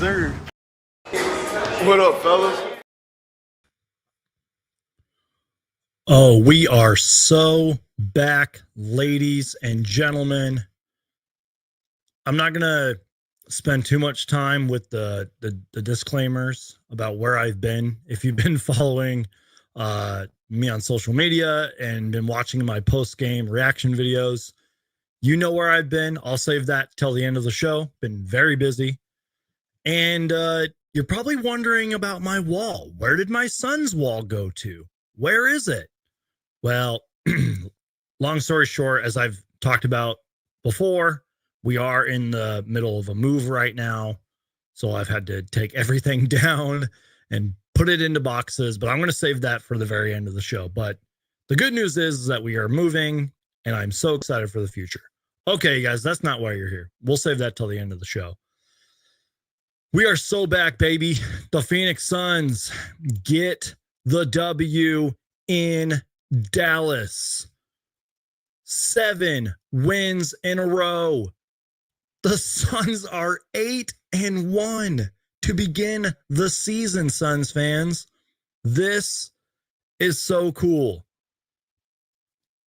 deserve. What up, fellas? Oh, we are so back, ladies and gentlemen. I'm not going to spend too much time with the disclaimers about where I've been. If you've been following me on social media and been watching my post-game reaction videos, you know where I've been. I'll save that till the end of the show. Been very busy. And you're probably wondering about my wall. Where did my son's wall go to? Where is it? Well, long story short, as I've talked about before, we are in the middle of a move right now. So I've had to take everything down and put it into boxes, but I'm going to save that for the very end of the show. But the good news is that we are moving and I'm so excited for the future. Okay, guys, that's not why you're here. We'll save that till the end of the show. We are so back, baby. The Phoenix Suns get the W in Dallas. 7 wins in a row. The Suns are 8-1 to begin the season, Suns fans. This is so cool.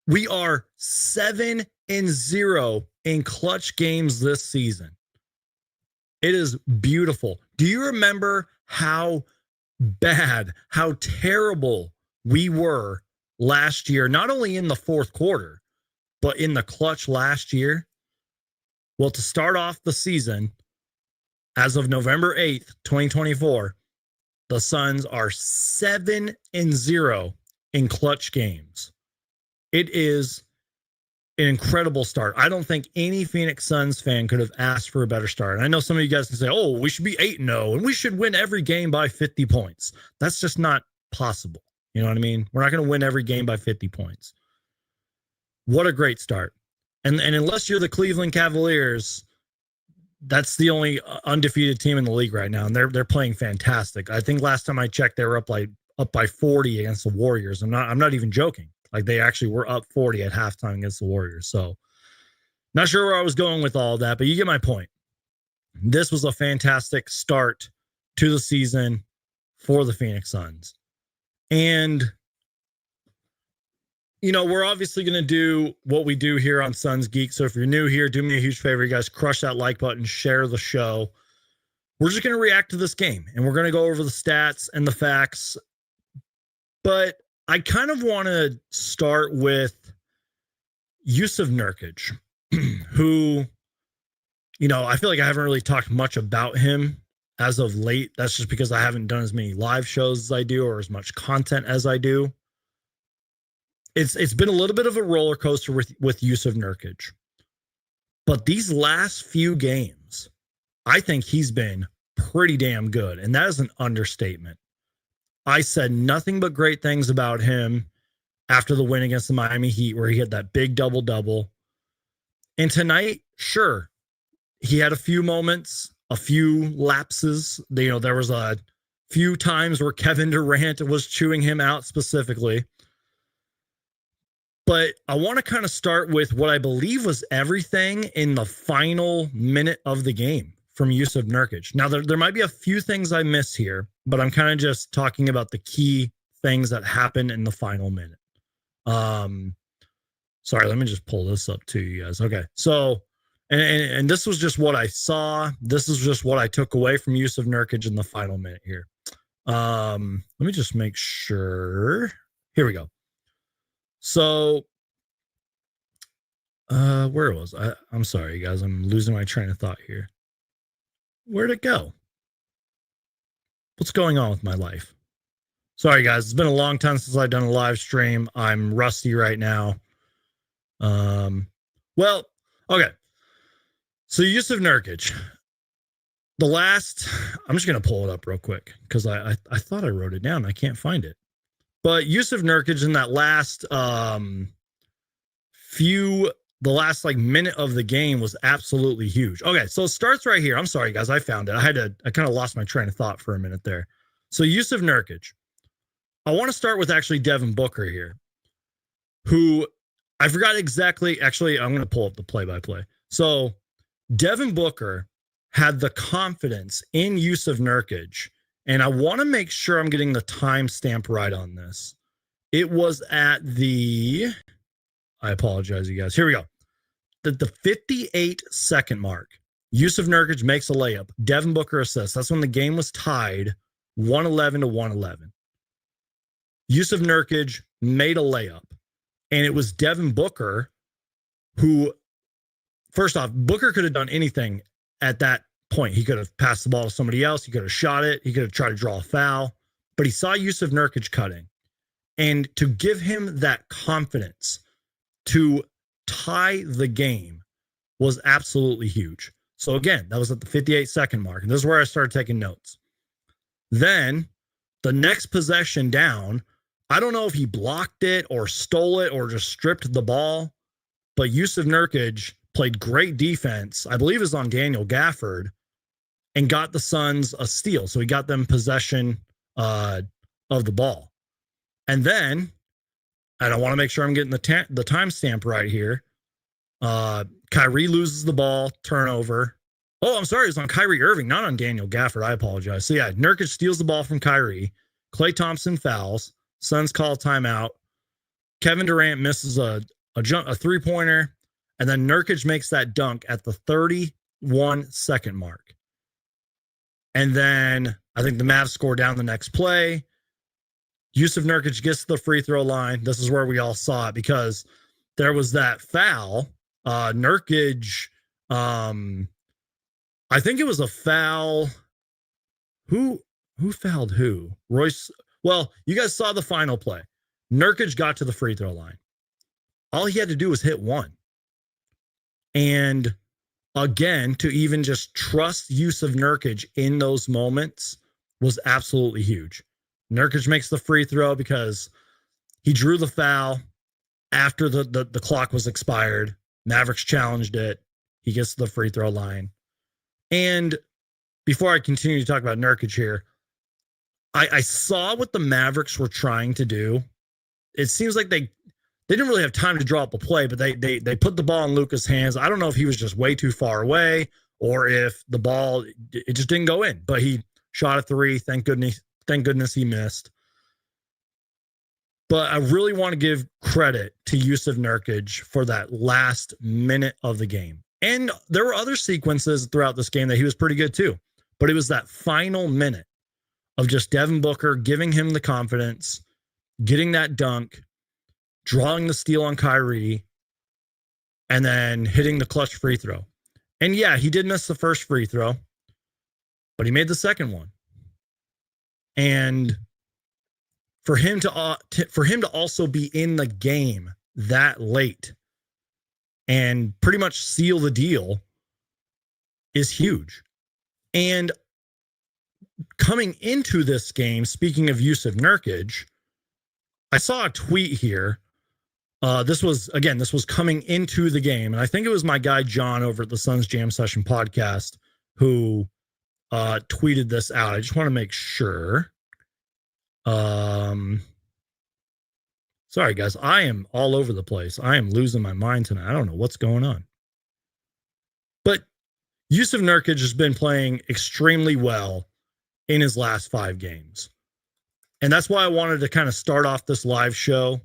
We are 7-0 in clutch games this season. It is beautiful. Do you remember how bad, how terrible we were last year, not only in the fourth quarter, but in the clutch last year? Well, to start off the season, as of November 8th, 2024, the Suns are 7-0 in clutch games. It is an incredible start. I don't think any Phoenix Suns fan could have asked for a better start. And I know some of you guys can say, oh, we should be 8-0 and we should win every game by 50 points. That's just not possible. You know what I mean? We're not going to win every game by 50 points. What a great start. And unless you're the Cleveland Cavaliers, that's the only undefeated team in the league right now. And they're playing fantastic. I think last time I checked, they were up by 40 against the Warriors. I'm not even joking. Like, they actually were up 40 at halftime against the Warriors. So not sure where I was going with all of that, but you get my point. This was a fantastic start to the season for the Phoenix Suns. And, you know, we're obviously going to do what we do here on Suns Geek. So if you're new here, do me a huge favor, you guys, crush that like button, share the show. We're just going to react to this game, and we're going to go over the stats and the facts. But I kind of want to start with Jusuf Nurkic, who, you know, I feel like I haven't really talked much about him as of late. That's just because I haven't done as many live shows as I do or as much content as I do. It's been a little bit of a roller coaster with Jusuf Nurkic. But these last few games, I think he's been pretty damn good. And that is an understatement. I said nothing but great things about him after the win against the Miami Heat, where he had that big double-double. And tonight, sure, he had a few moments, a few lapses. You know, there was a few times where Kevin Durant was chewing him out specifically. But I want to kind of start with what I believe was everything in the final minute of the game from Jusuf Nurkic. Now, there might be a few things I miss here, but I'm kind of just talking about the key things that happened in the final minute. Sorry, let me just pull this up to you guys. Okay, so, and this was just what I saw. This is just what I took away from Jusuf Nurkic in the final minute here. Let me just make sure. Here we go. So, where was I? I'm sorry, guys. I'm losing my train of thought here. Where'd it go? What's going on with my life? Sorry, guys. It's been a long time since I've done a live stream. I'm rusty right now. Well, okay. So Jusuf Nurkic. I'm just going to pull it up real quick because I thought I wrote it down. I can't find it. But Jusuf Nurkic in that last the last like minute of the game was absolutely huge. Okay, so it starts right here. I'm sorry, guys. I found it. I kind of lost my train of thought for a minute there. So Jusuf Nurkic. I want to start with actually Devin Booker here, who I forgot exactly. Actually, I'm going to pull up the play-by-play. So Devin Booker had the confidence in Yusuf Nurkic, and I want to make sure I'm getting the timestamp right on this. It was at the, I apologize, you guys. Here we go. The 58-second mark. Yusuf Nurkic makes a layup. Devin Booker assists. That's when the game was tied 111 to 111. Yusuf Nurkic made a layup, and it was Devin Booker who, first off, Booker could have done anything at that point. He could have passed the ball to somebody else. He could have shot it. He could have tried to draw a foul, but he saw Yusuf Nurkic cutting. And to give him that confidence to tie the game was absolutely huge. So again, that was at the 58-second mark. And this is where I started taking notes. Then the next possession down, I don't know if he blocked it or stole it or just stripped the ball, but Yusuf Nurkic played great defense. I believe it was on Daniel Gafford, and got the Suns a steal. So he got them possession of the ball. And then, and I want to make sure I'm getting the timestamp right here. Kyrie loses the ball, turnover. Oh, I'm sorry. It's on Kyrie Irving, not on Daniel Gafford. I apologize. So yeah, Nurkic steals the ball from Kyrie. Klay Thompson fouls. Suns call timeout. Kevin Durant misses a three-pointer. And then Nurkic makes that dunk at the 31-second mark. And then I think the Mavs score down the next play. Yusuf Nurkic gets to the free throw line. This is where we all saw it because there was that foul. Nurkic, I think it was a foul. Who fouled who? Royce. Well, you guys saw the final play. Nurkic got to the free throw line. All he had to do was hit one. And again, to even just trust Yusuf Nurkic in those moments was absolutely huge. Nurkic makes the free throw because he drew the foul after the clock was expired. Mavericks challenged it. He gets to the free throw line. And before I continue to talk about Nurkic here, I saw what the Mavericks were trying to do. It seems like they didn't really have time to draw up a play, but they put the ball in Luka's hands. I don't know if he was just way too far away or if the ball, it just didn't go in, but he shot a three. Thank goodness he missed. But I really want to give credit to Yusuf Nurkic for that last minute of the game. And there were other sequences throughout this game that he was pretty good too. But it was that final minute of just Devin Booker giving him the confidence, getting that dunk, drawing the steal on Kyrie, and then hitting the clutch free throw. And yeah, he did miss the first free throw, but he made the second one. And for him to also be in the game that late and pretty much seal the deal is huge. And coming into this game, speaking of Yusuf Nurkic, I saw a tweet here. This was coming into the game. And I think it was my guy, John, over at the Suns Jam Session podcast, who tweeted this out. I just want to make sure. Sorry, guys. I am all over the place. I am losing my mind tonight. I don't know what's going on. But Yusuf Nurkic has been playing extremely well in his last 5 games. And that's why I wanted to kind of start off this live show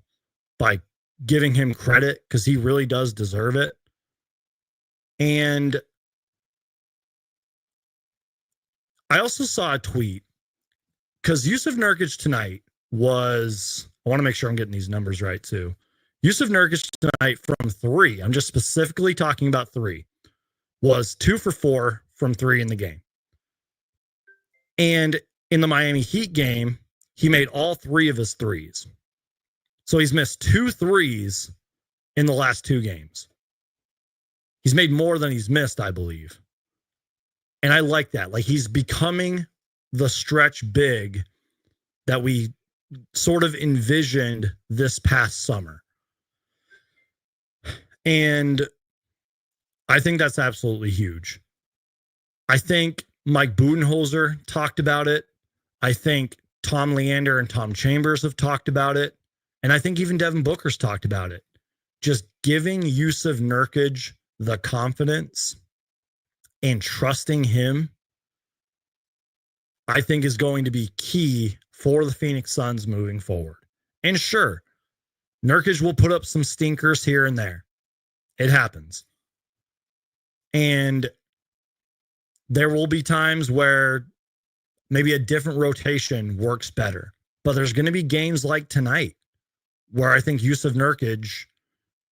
by giving him credit, because he really does deserve it. And I also saw a tweet, because Yusuf Nurkic tonight was, I want to make sure I'm getting these numbers right too. Yusuf Nurkic tonight from 3, I'm just specifically talking about 3, was 2 for 4 from 3 in the game. And in the Miami Heat game, he made all 3 of his threes. So he's missed 2 threes in the last 2 games. He's made more than he's missed, I believe. And I like that. Like, he's becoming the stretch big that we sort of envisioned this past summer. And I think that's absolutely huge. I think Mike Budenholzer talked about it. I think Tom Leander and Tom Chambers have talked about it. And I think even Devin Booker's talked about it. Just giving Yusuf Nurkic the confidence and trusting him, I think is going to be key for the Phoenix Suns moving forward. And sure, Nurkic will put up some stinkers here and there. It happens. And there will be times where maybe a different rotation works better. But there's going to be games like tonight where I think Jusuf Nurkic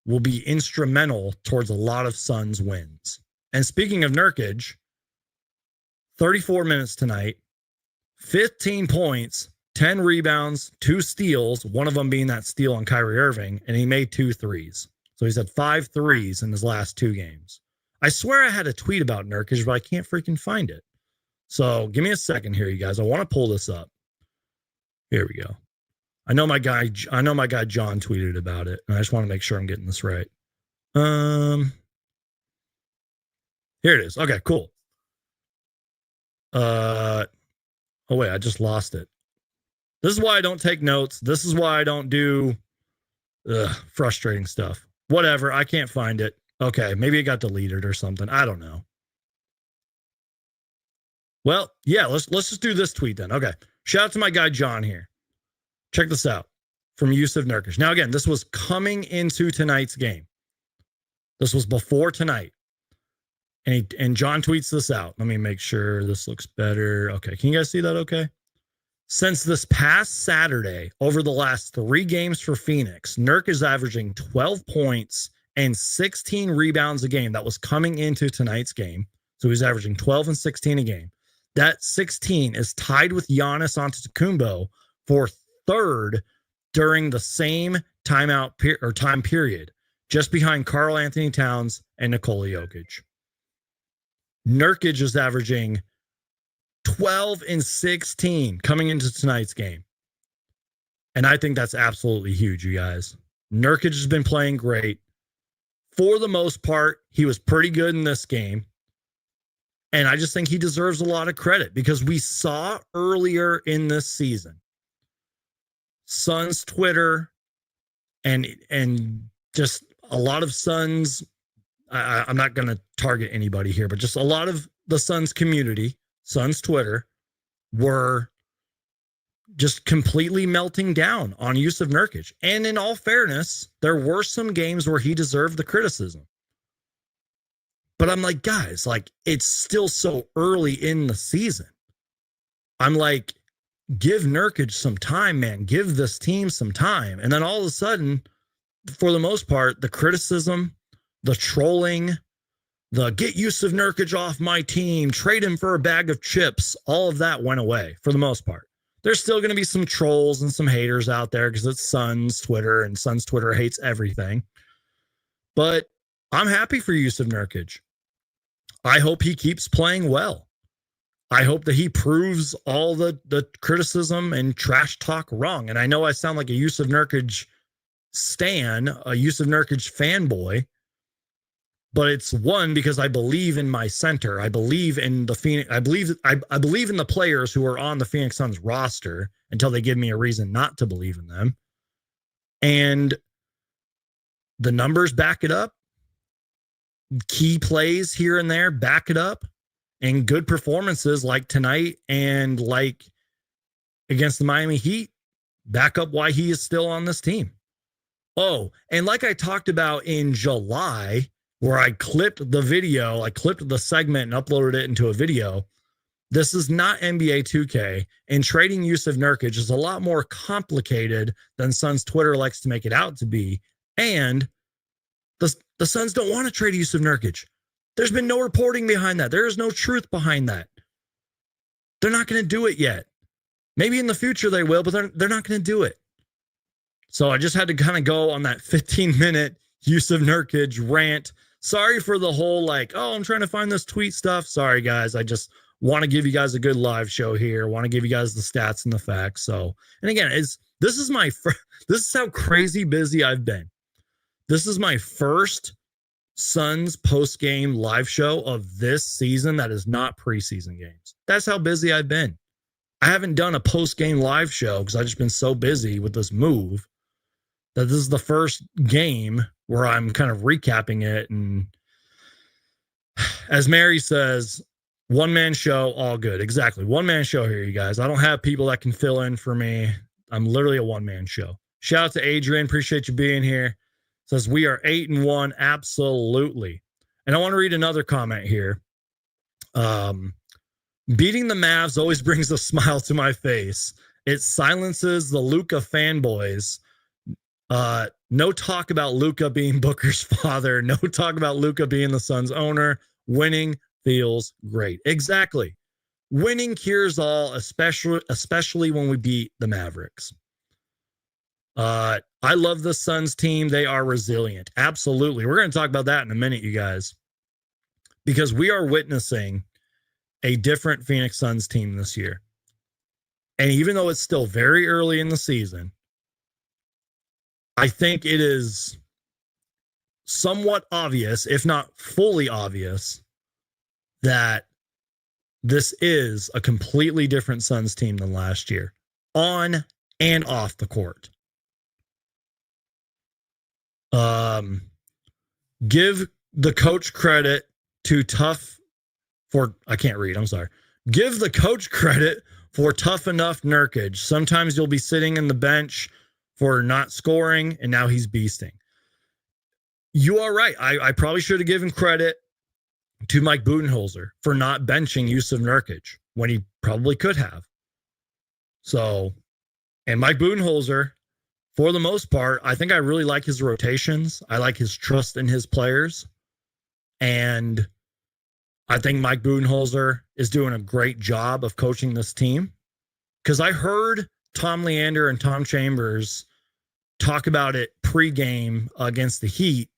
will be instrumental towards a lot of Suns wins. And speaking of Nurkic, 34 minutes tonight, 15 points, 10 rebounds, 2 steals, one of them being that steal on Kyrie Irving, and he made 2 threes. So he's had 5 threes in his last 2 games. I swear I had a tweet about Nurkic, but I can't freaking find it. So give me a second here, you guys. I want to pull this up. Here we go. I know my guy John tweeted about it, and I just want to make sure I'm getting this right. Here it is. Okay, cool. Oh wait, I just lost it. This is why I don't take notes. This is why I don't do frustrating stuff. Whatever, I can't find it. Okay, maybe it got deleted or something. I don't know. Well, yeah, let's just do this tweet then. Okay. Shout out to my guy John here. Check this out from Jusuf Nurkic. Now, again, this was coming into tonight's game. This was before tonight. And John tweets this out. Let me make sure this looks better. Okay. Can you guys see that okay? Since this past Saturday, over the last 3 games for Phoenix, Nurk is averaging 12 points and 16 rebounds a game. That was coming into tonight's game. So he's averaging 12 and 16 a game. That 16 is tied with Giannis Antetokounmpo for 3rd during the same time period, just behind Karl Anthony Towns and Nikola Jokic. Nurkic is averaging 12 and 16 coming into tonight's game. And I think that's absolutely huge, you guys. Nurkic has been playing great. For the most part, he was pretty good in this game. And I just think he deserves a lot of credit because we saw earlier in this season, Suns Twitter and just a lot of Suns, I'm not going to target anybody here, but just a lot of the Suns community, Suns Twitter, were just completely melting down on Jusuf Nurkic. And in all fairness, there were some games where he deserved the criticism. But I'm like, guys, like, it's still so early in the season. I'm like, give Nurkic some time, man. Give this team some time. And then all of a sudden, for the most part, the criticism, the trolling, the get Jusuf Nurkic off my team, trade him for a bag of chips, all of that went away for the most part. There's still going to be some trolls and some haters out there because it's Suns Twitter, and Suns Twitter hates everything. But I'm happy for Jusuf Nurkic. I hope he keeps playing well. I hope that he proves all the criticism and trash talk wrong. And I know I sound like a Jusuf Nurkic stan, a Jusuf Nurkic fanboy, but it's one because I believe in my center. I believe in the Phoenix. I believe in the players who are on the Phoenix Suns roster until they give me a reason not to believe in them. And the numbers back it up. Key plays here and there back it up, and good performances like tonight and like against the Miami Heat back up why he is still on this team. Oh, and like I talked about in July, where I clipped the video, I clipped the segment and uploaded it into a video. This is not NBA 2K, and trading Jusuf Nurkic is a lot more complicated than Suns Twitter likes to make it out to be. And the Suns don't want to trade Jusuf Nurkic. There's been no reporting behind that. There is no truth behind that. They're not going to do it yet. Maybe in the future they will, but they're not going to do it. So I just had to kind of go on that 15-minute Jusuf Nurkic rant. Sorry for the whole like, oh, I'm trying to find this tweet stuff. Sorry, guys. I just want to give you guys a good live show here. Want to give you guys the stats and the facts. So, and again, this is how crazy busy I've been. This is my first Suns post-game live show of this season that is not preseason games. That's how busy I've been. I haven't done a post-game live show because I've just been so busy with this move that this is the first game where I'm kind of recapping it. And As Mary says, one-man show, all good. Exactly. One-man show here, you guys. I don't have people that can fill in for me. I'm literally a one-man show. Shout out to Adrian. Appreciate you being here. Says we are 8-1. Absolutely. And I want to read another comment here. Beating the Mavs always brings a smile to my face. It silences the Luka fanboys. No talk about Luka being Booker's father. No talk about Luka being the Suns owner. Winning feels great. Exactly. Winning cures all, especially when we beat the Mavericks. I love the Suns team. They are resilient. Absolutely. We're going to talk about that in a minute, you guys, because we are witnessing a different Phoenix Suns team this year. And even though it's still very early in the season, I think it is somewhat obvious, if not fully obvious, that this is a completely different Suns team than last year, on and off the court. Give the coach credit to I can't read, I'm sorry. Give the coach credit for tough enough Nurkic. Sometimes you'll be sitting in the bench for not scoring, and now he's beasting. You are right. I probably should have given credit to Mike Budenholzer for not benching Yusuf Nurkic when he probably could have. So, and Mike Budenholzer, for the most part, I think I really like his rotations. I like his trust in his players. And I think Mike Budenholzer is doing a great job of coaching this team. Because I heard Tom Leander and Tom Chambers talk about it pregame against the Heat,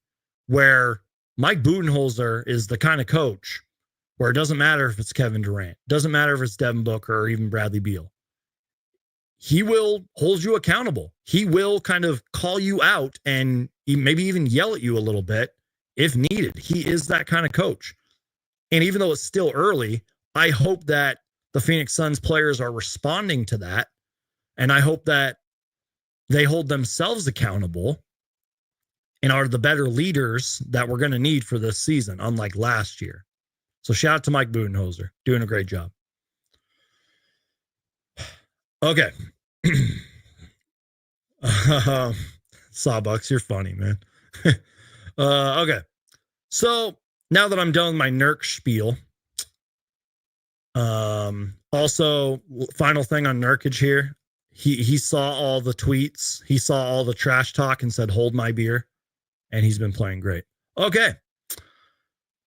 where Mike Budenholzer is the kind of coach where it doesn't matter if it's Kevin Durant, doesn't matter if it's Devin Booker or even Bradley Beal. He will hold you accountable. He will kind of call you out and maybe even yell at you a little bit if needed. He is that kind of coach. And even though it's still early, I hope that the Phoenix Suns players are responding to that. And I hope that they hold themselves accountable and are the better leaders that we're going to need for this season, unlike last year. So shout out to Mike Budenholzer, doing a great job. Okay. Sawbucks, you're funny, man. Okay. So now that I'm done with my Nurk spiel, also final thing on Nurkic here. He saw all the tweets. He saw all the trash talk and said, hold my beer. And he's been playing great. Okay.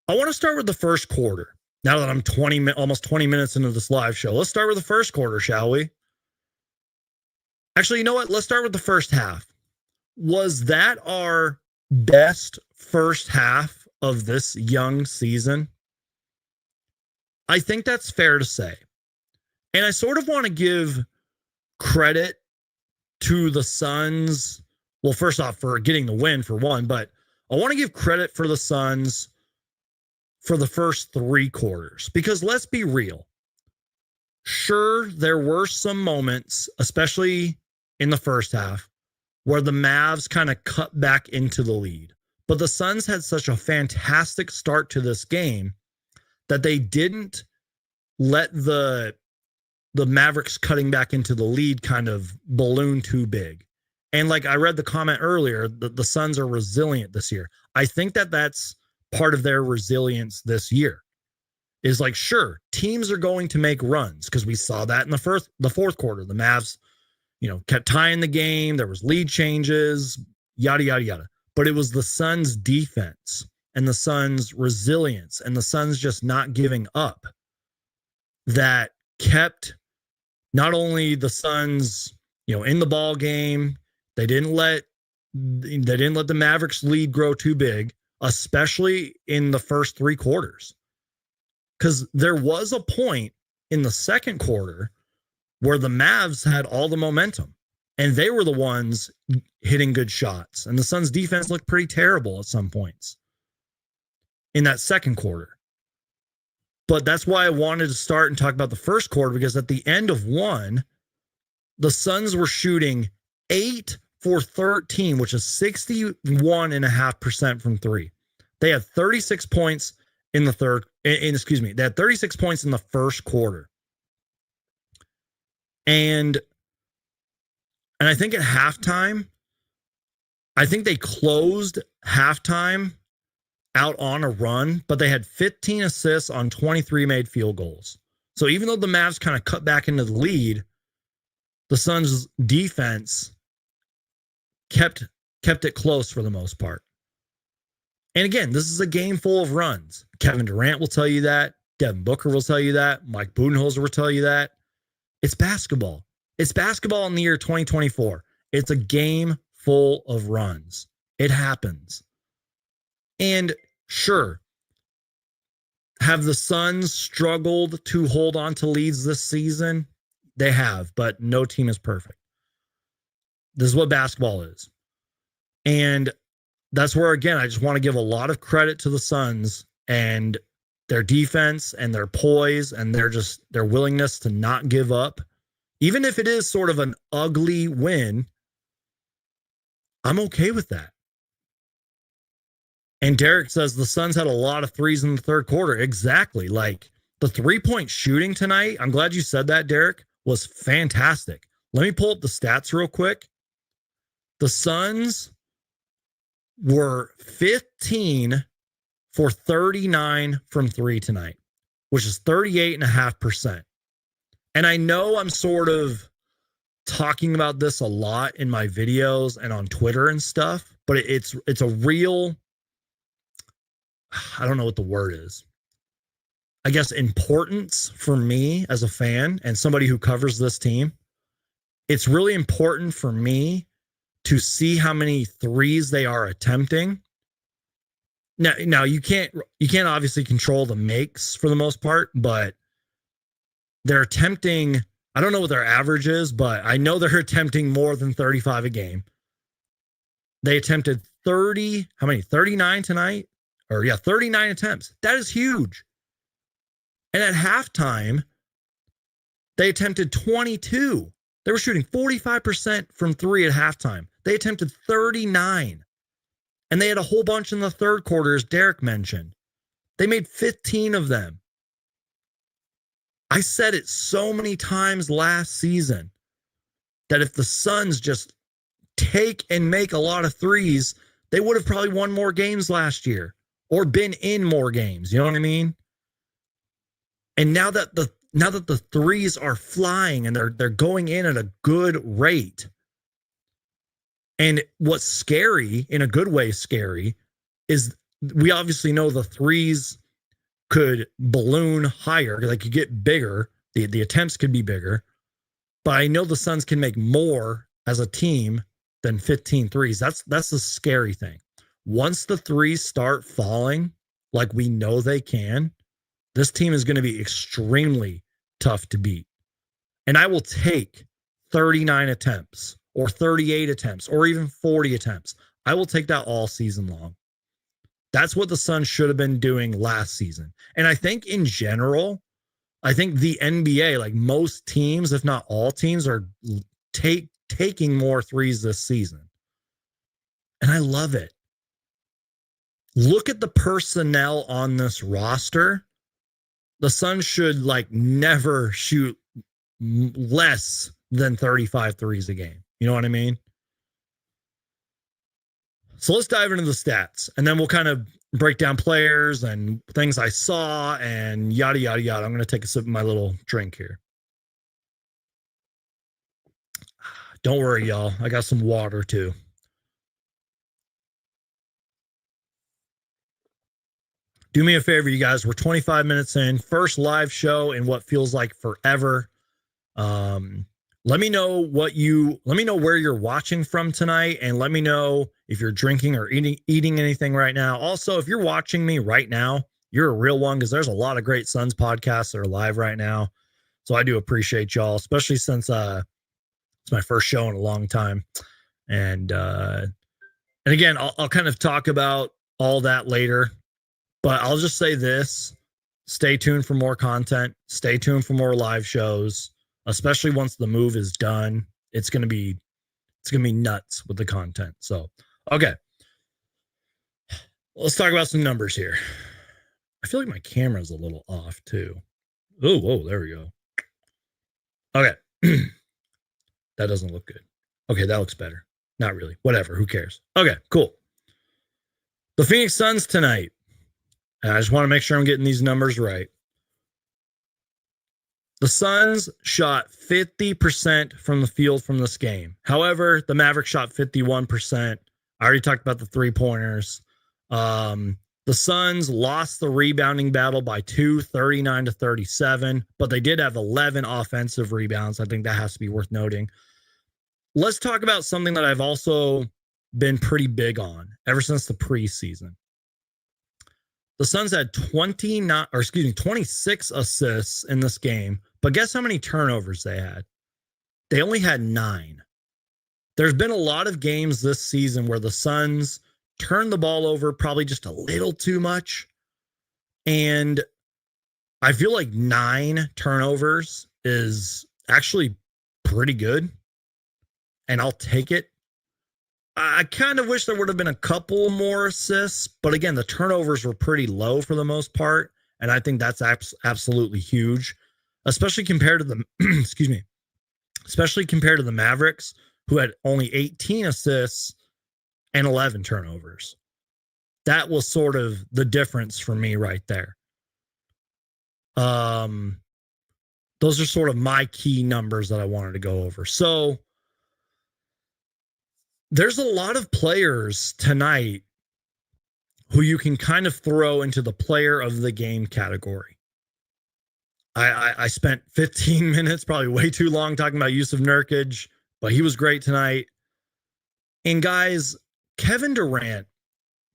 I want to start with the first quarter. Now that I'm almost 20 minutes into this live show, let's start with the first quarter, shall we? Actually, you know what? Let's start with the first half. Was that our best first half of this young season? I think that's fair to say. And I sort of want to give credit to the Suns. Well, first off, for getting the win for one, but I want to give credit for the Suns for the first three quarters, because let's be real. Sure, there were some moments, especially in the first half, where the Mavs kind of cut back into the lead. But the Suns had such a fantastic start to this game that they didn't let the Mavericks cutting back into the lead kind of balloon too big. And like I read the comment earlier, the Suns are resilient this year. I think that that's part of their resilience this year. Is like, sure, teams are going to make runs, because we saw that in the fourth quarter. The Mavs, kept tying the game. There was lead changes, yada, yada, yada. But it was the Suns' defense and the Suns' resilience and the Suns just not giving up that kept not only the Suns, in the ball game. They didn't let the Mavericks lead grow too big, especially in the first three quarters. Because there was a point in the second quarter where the Mavs had all the momentum and they were the ones hitting good shots. And the Suns defense looked pretty terrible at some points in that second quarter. But that's why I wanted to start and talk about the first quarter, because at the end of one, the Suns were shooting 8 for 13, which is 61.5% from three. They had 36 points in the third, excuse me, they had 36 points in the first quarter. And I think at halftime, I think they closed halftime out on a run, but they had 15 assists on 23 made field goals. So even though the Mavs kind of cut back into the lead, the Suns' defense kept it close for the most part. And again, this is a game full of runs. Kevin Durant will tell you that. Devin Booker will tell you that. Mike Budenholzer will tell you that. It's basketball. It's basketball in the year 2024. It's a game full of runs. It happens. And sure, have the Suns struggled to hold on to leads this season? They have, but no team is perfect. This is what basketball is. And that's where, again, I just want to give a lot of credit to the Suns and their defense and their poise and their willingness to not give up. Even if it is sort of an ugly win, I'm okay with that. And Derek says the Suns had a lot of threes in the third quarter. Exactly. Like the 3-point shooting tonight, I'm glad you said that, Derek, was fantastic. Let me pull up the stats real quick. The Suns were 15 for 39 from three tonight, which is 38.5%. And I know I'm sort of talking about this a lot in my videos and on Twitter and stuff, but it's a real, I don't know what the word is. I guess importance for me as a fan and somebody who covers this team. It's really important for me to see how many threes they are attempting. Now you can't obviously control the makes for the most part, but they're attempting, I don't know what their average is, but I know they're attempting more than 35 a game. They attempted 39 tonight? 39 attempts. That is huge. And at halftime, they attempted 22. They were shooting 45% from three at halftime. They attempted 39. And they had a whole bunch in the third quarter, as Derek mentioned. They made 15 of them. I said it so many times last season that if the Suns just take and make a lot of threes, they would have probably won more games last year or been in more games. You know what I mean? And now that the threes are flying and they're going in at a good rate. And what's scary, in a good way scary, is we obviously know the threes could balloon higher, like you get bigger, the attempts could be bigger. But I know the Suns can make more as a team than 15 threes. That's the scary thing. Once the threes start falling, like we know they can, this team is going to be extremely tough to beat. And I will take 39 attempts or 38 attempts or even 40 attempts. I will take that all season long. That's what the Suns should have been doing last season. And I think in general, I think the NBA, like most teams, if not all teams, are taking more threes this season. And I love it. Look at the personnel on this roster. The Suns should like never shoot less than 35 threes a game. You know what I mean? So let's dive into the stats, and then we'll kind of break down players and things I saw and yada, yada, yada. I'm going to take a sip of my little drink here. Don't worry, y'all. I got some water too. Do me a favor, you guys. We're 25 minutes in. First live show in what feels like forever. Let me know where you're watching from tonight, and let me know if you're drinking or eating anything right now. Also, if you're watching me right now, you're a real one, because there's a lot of great Suns podcasts that are live right now. So I do appreciate y'all, especially since it's my first show in a long time. And again, I'll kind of talk about all that later, but I'll just say this: stay tuned for more content. Stay tuned for more live shows. Especially once the move is done, it's gonna be nuts with the content. So, okay, let's talk about some numbers here. I feel like my camera's a little off too. Oh, whoa, there we go. Okay. That doesn't look good. Okay, that looks better. Not really. Whatever. Who cares? Okay, cool. The Phoenix Suns tonight. And I just want to make sure I'm getting these numbers right. The Suns shot 50% from the field from this game. However, the Mavericks shot 51%. I already talked about the three-pointers. The Suns lost the rebounding battle by 2, 39-37, but they did have 11 offensive rebounds. I think that has to be worth noting. Let's talk about something that I've also been pretty big on ever since the preseason. The Suns had 26 assists in this game, but guess how many turnovers they had? They only had 9. There's been a lot of games this season where the Suns turned the ball over probably just a little too much. And I feel like 9 turnovers is actually pretty good. And I'll take it. I kind of wish there would have been a couple more assists, but again, the turnovers were pretty low for the most part, and I think that's absolutely huge, especially compared to the especially compared to the Mavericks, who had only 18 assists and 11 turnovers. That was sort of the difference for me right there. Those are sort of my key numbers that I wanted to go over. So there's a lot of players tonight who you can kind of throw into the player of the game category. I spent 15 minutes, probably way too long, talking about Yusuf Nurkic, but he was great tonight. And guys, Kevin Durant,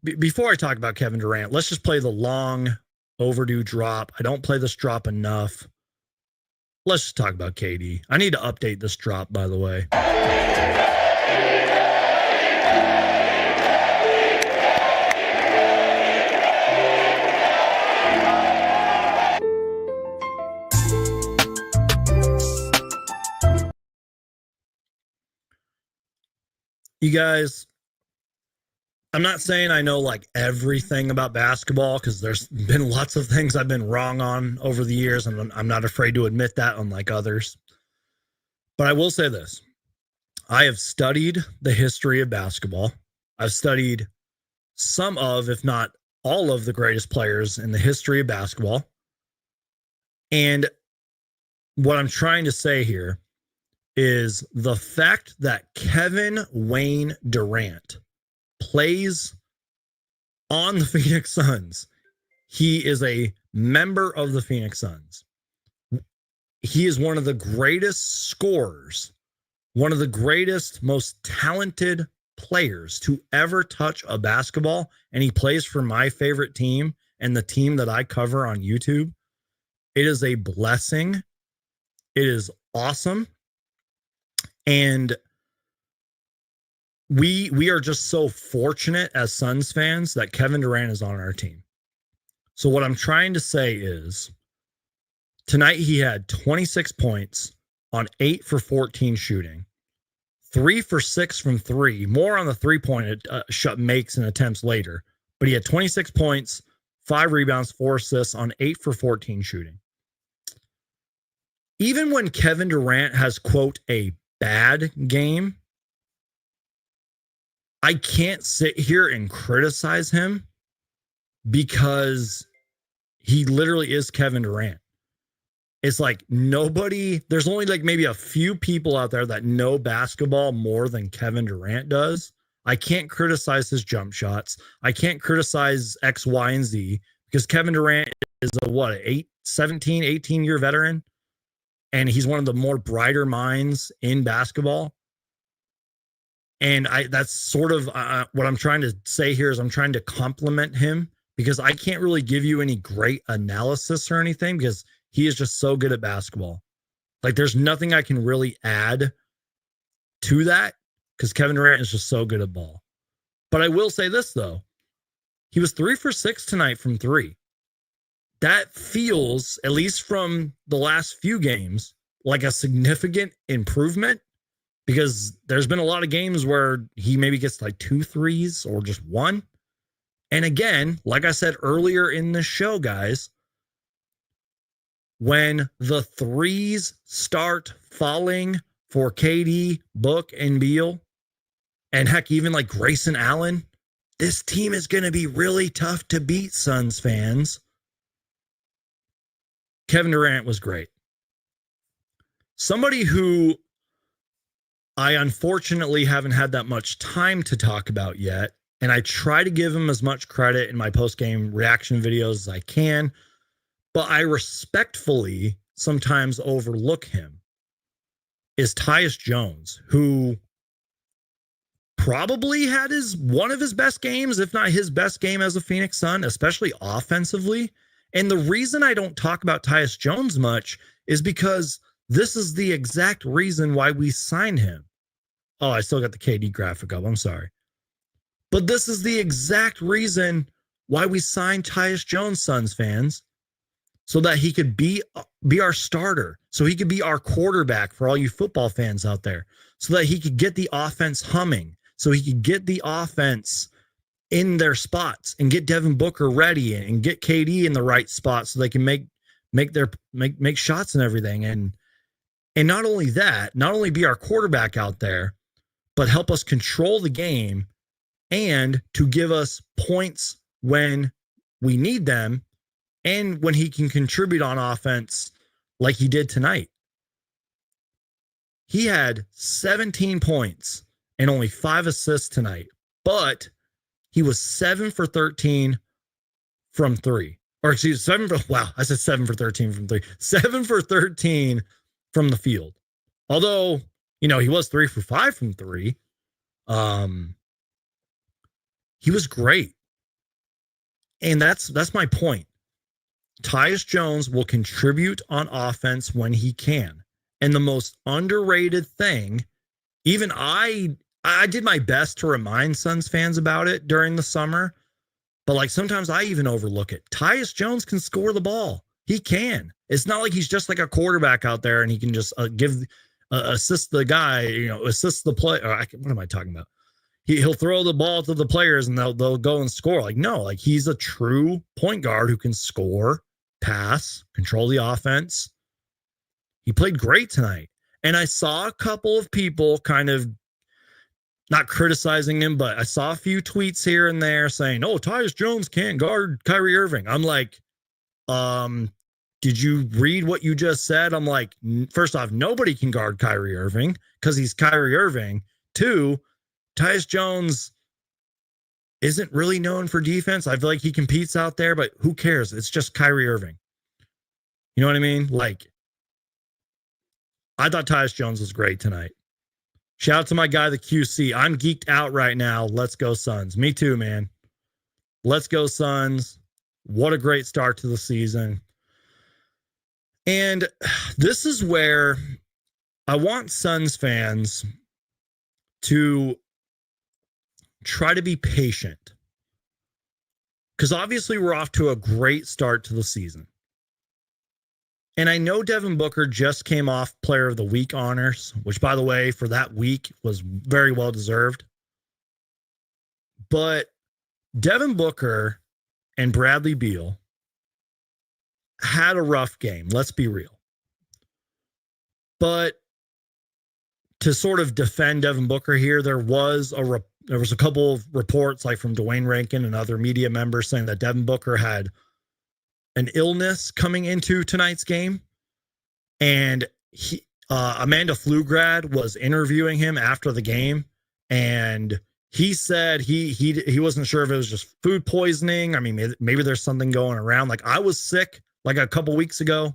before I talk about Kevin Durant, let's just play the long overdue drop. I don't play this drop enough. Let's just talk about KD. I need to update this drop, by the way. You guys, I'm not saying I know like everything about basketball because there's been lots of things I've been wrong on over the years, and I'm not afraid to admit that, unlike others. But I will say this. I have studied the history of basketball. I've studied some of, if not all of, the greatest players in the history of basketball. And what I'm trying to say here is the fact that Kevin Wayne Durant plays on the Phoenix Suns. He is a member of the Phoenix Suns. He is one of the greatest scorers, one of the greatest, most talented players to ever touch a basketball, and he plays for my favorite team and the team that I cover on YouTube. It is a blessing. It is awesome. And we are just so fortunate as Suns fans that Kevin Durant is on our team. So what I'm trying to say is tonight he had 26 points on 8 for 14 shooting, 3 for 6 from 3, more on the 3-point shot makes and attempts later, but he had 26 points, 5 rebounds, 4 assists on 8 for 14 shooting. Even when Kevin Durant has, quote, a bad game, I can't sit here and criticize him because he literally is Kevin Durant. It's like there's only like maybe a few people out there that know basketball more than Kevin Durant does. I can't criticize his jump shots. I can't criticize X, Y, and Z because Kevin Durant is a 17, 18-year veteran. And he's one of the more brighter minds in basketball. And that's sort of what I'm trying to say here is I'm trying to compliment him because I can't really give you any great analysis or anything because he is just so good at basketball. Like there's nothing I can really add to that because Kevin Durant is just so good at ball. But I will say this though. He was 3 for 6 tonight from 3. That feels, at least from the last few games, like a significant improvement because there's been a lot of games where he maybe gets like 2 threes or just 1. And again, like I said earlier in the show, guys, when the threes start falling for KD, Book, and Beal, and heck, even like Grayson Allen, this team is going to be really tough to beat, Suns fans. Kevin Durant was great. Somebody who I unfortunately haven't had that much time to talk about yet, and I try to give him as much credit in my post-game reaction videos as I can, but I respectfully sometimes overlook him, is Tyus Jones, who probably had one of his best games, if not his best game as a Phoenix Sun, especially offensively. And the reason I don't talk about Tyus Jones much is because this is the exact reason why we signed him. Oh, I still got the KD graphic up. I'm sorry. But this is the exact reason why we signed Tyus Jones, Suns fans, so that he could be our starter, so he could be our quarterback for all you football fans out there, so that he could get the offense humming, so he could get the offense in their spots and get Devin Booker ready and get KD in the right spot so they can make shots and everything. And not only that, not only be our quarterback out there, but help us control the game and to give us points when we need them and when he can contribute on offense like he did tonight. He had 17 points and only 5 assists tonight, but he was 7 for 13 from 3. Or excuse me, I said 7 for 13 from 3. 7 for 13 from the field. Although, he was 3 for 5 from 3. He was great. And that's my point. Tyus Jones will contribute on offense when he can. And the most underrated thing, even I did my best to remind Suns fans about it during the summer, but like sometimes I even overlook it. Tyus Jones can score the ball. He can. It's not like he's just like a quarterback out there and he can just assist the guy, assist the play. What am I talking about? He'll throw the ball to the players and they'll go and score. Like, no, like he's a true point guard who can score, pass, control the offense. He played great tonight. And I saw a couple of people kind of not criticizing him, but I saw a few tweets here and there saying, oh, Tyus Jones can't guard Kyrie Irving. I'm like, did you read what you just said? I'm like, first off, nobody can guard Kyrie Irving because he's Kyrie Irving. 2, Tyus Jones isn't really known for defense. I feel like he competes out there, but who cares? It's just Kyrie Irving. You know what I mean? Like, I thought Tyus Jones was great tonight. Shout out to my guy, the QC. I'm geeked out right now. Let's go Suns. Me too, man. Let's go Suns. What a great start to the season. And this is where I want Suns fans to try to be patient. Because obviously we're off to a great start to the season. And I know Devin Booker just came off Player of the Week honors, which, by the way, for that week was very well deserved. But Devin Booker and Bradley Beal had a rough game. Let's be real. But to sort of defend Devin Booker here, there was a couple of reports like from Dwayne Rankin and other media members saying that Devin Booker had an illness coming into tonight's game. And Amanda Pflugrad was interviewing him after the game. And he said he wasn't sure if it was just food poisoning. I mean, maybe there's something going around. Like, I was sick like a couple weeks ago.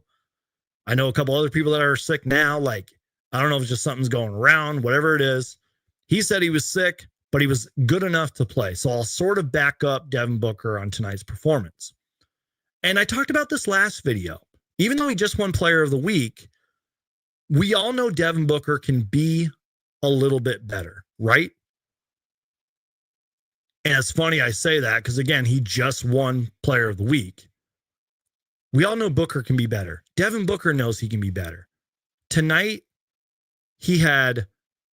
I know a couple other people that are sick now. Like, I don't know if it's just something's going around, whatever it is. He said he was sick, but he was good enough to play. So I'll sort of back up Devin Booker on tonight's performance. And I talked about this last video. Even though he just won Player of the Week, we all know Devin Booker can be a little bit better, right? And it's funny I say that because, again, he just won Player of the Week. We all know Booker can be better. Devin Booker knows he can be better. Tonight, he had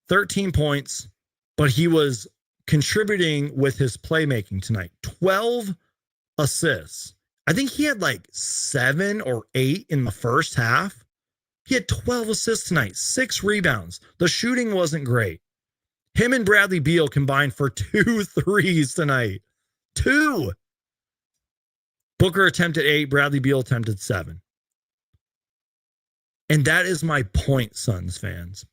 13 points, but he was contributing with his playmaking tonight. 12 assists. I think he had like 7 or 8 in the first half. He had 12 assists tonight, 6 rebounds. The shooting wasn't great. Him and Bradley Beal combined for 2 threes tonight. 2. Booker attempted 8, Bradley Beal attempted 7. And that is my point, Suns fans.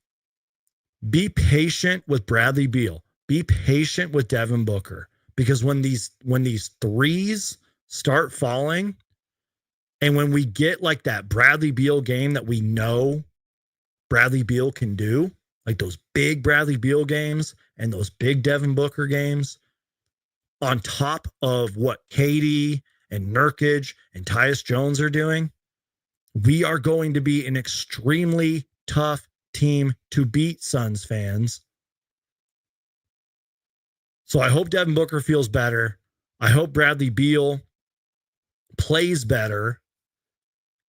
Be patient with Bradley Beal. Be patient with Devin Booker. Because when these threes start falling, and when we get like that Bradley Beal game that we know Bradley Beal can do, like those big Bradley Beal games and those big Devin Booker games, on top of what Katie and Nurkic and Tyus Jones are doing, we are going to be an extremely tough team to beat, Suns fans. So I hope Devin Booker feels better. I hope Bradley Beal plays better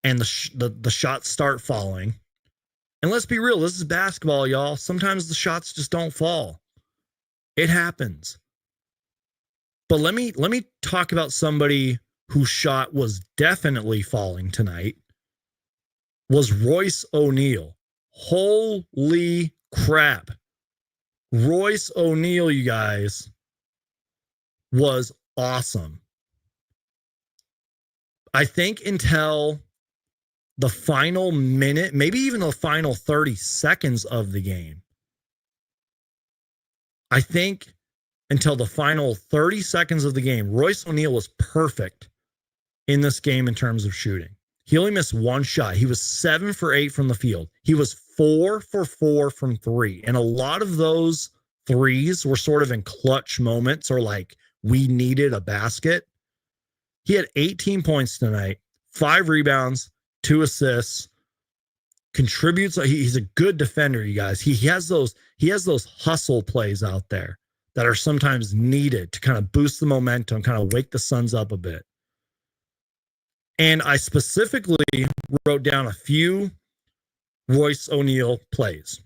and the shots start falling. And let's be real, this is basketball, y'all. Sometimes the shots just don't fall. It happens. But let me talk about somebody whose shot was definitely falling tonight. Was Royce ONeal. Holy crap. Royce ONeal, you guys, was awesome. I think until the final minute, maybe even the final 30 seconds of the game, I think until the final 30 seconds of the game, Royce ONeal was perfect in this game in terms of shooting. He only missed 1 shot. He was 7 for 8 from the field. He was 4 for 4 from 3. And a lot of those threes were sort of in clutch moments, or like we needed a basket. He had 18 points tonight, 5 rebounds, 2 assists, contributes. He's a good defender, you guys. He has those hustle plays out there that are sometimes needed to kind of boost the momentum, kind of wake the Suns up a bit. And I specifically wrote down a few Royce ONeal plays.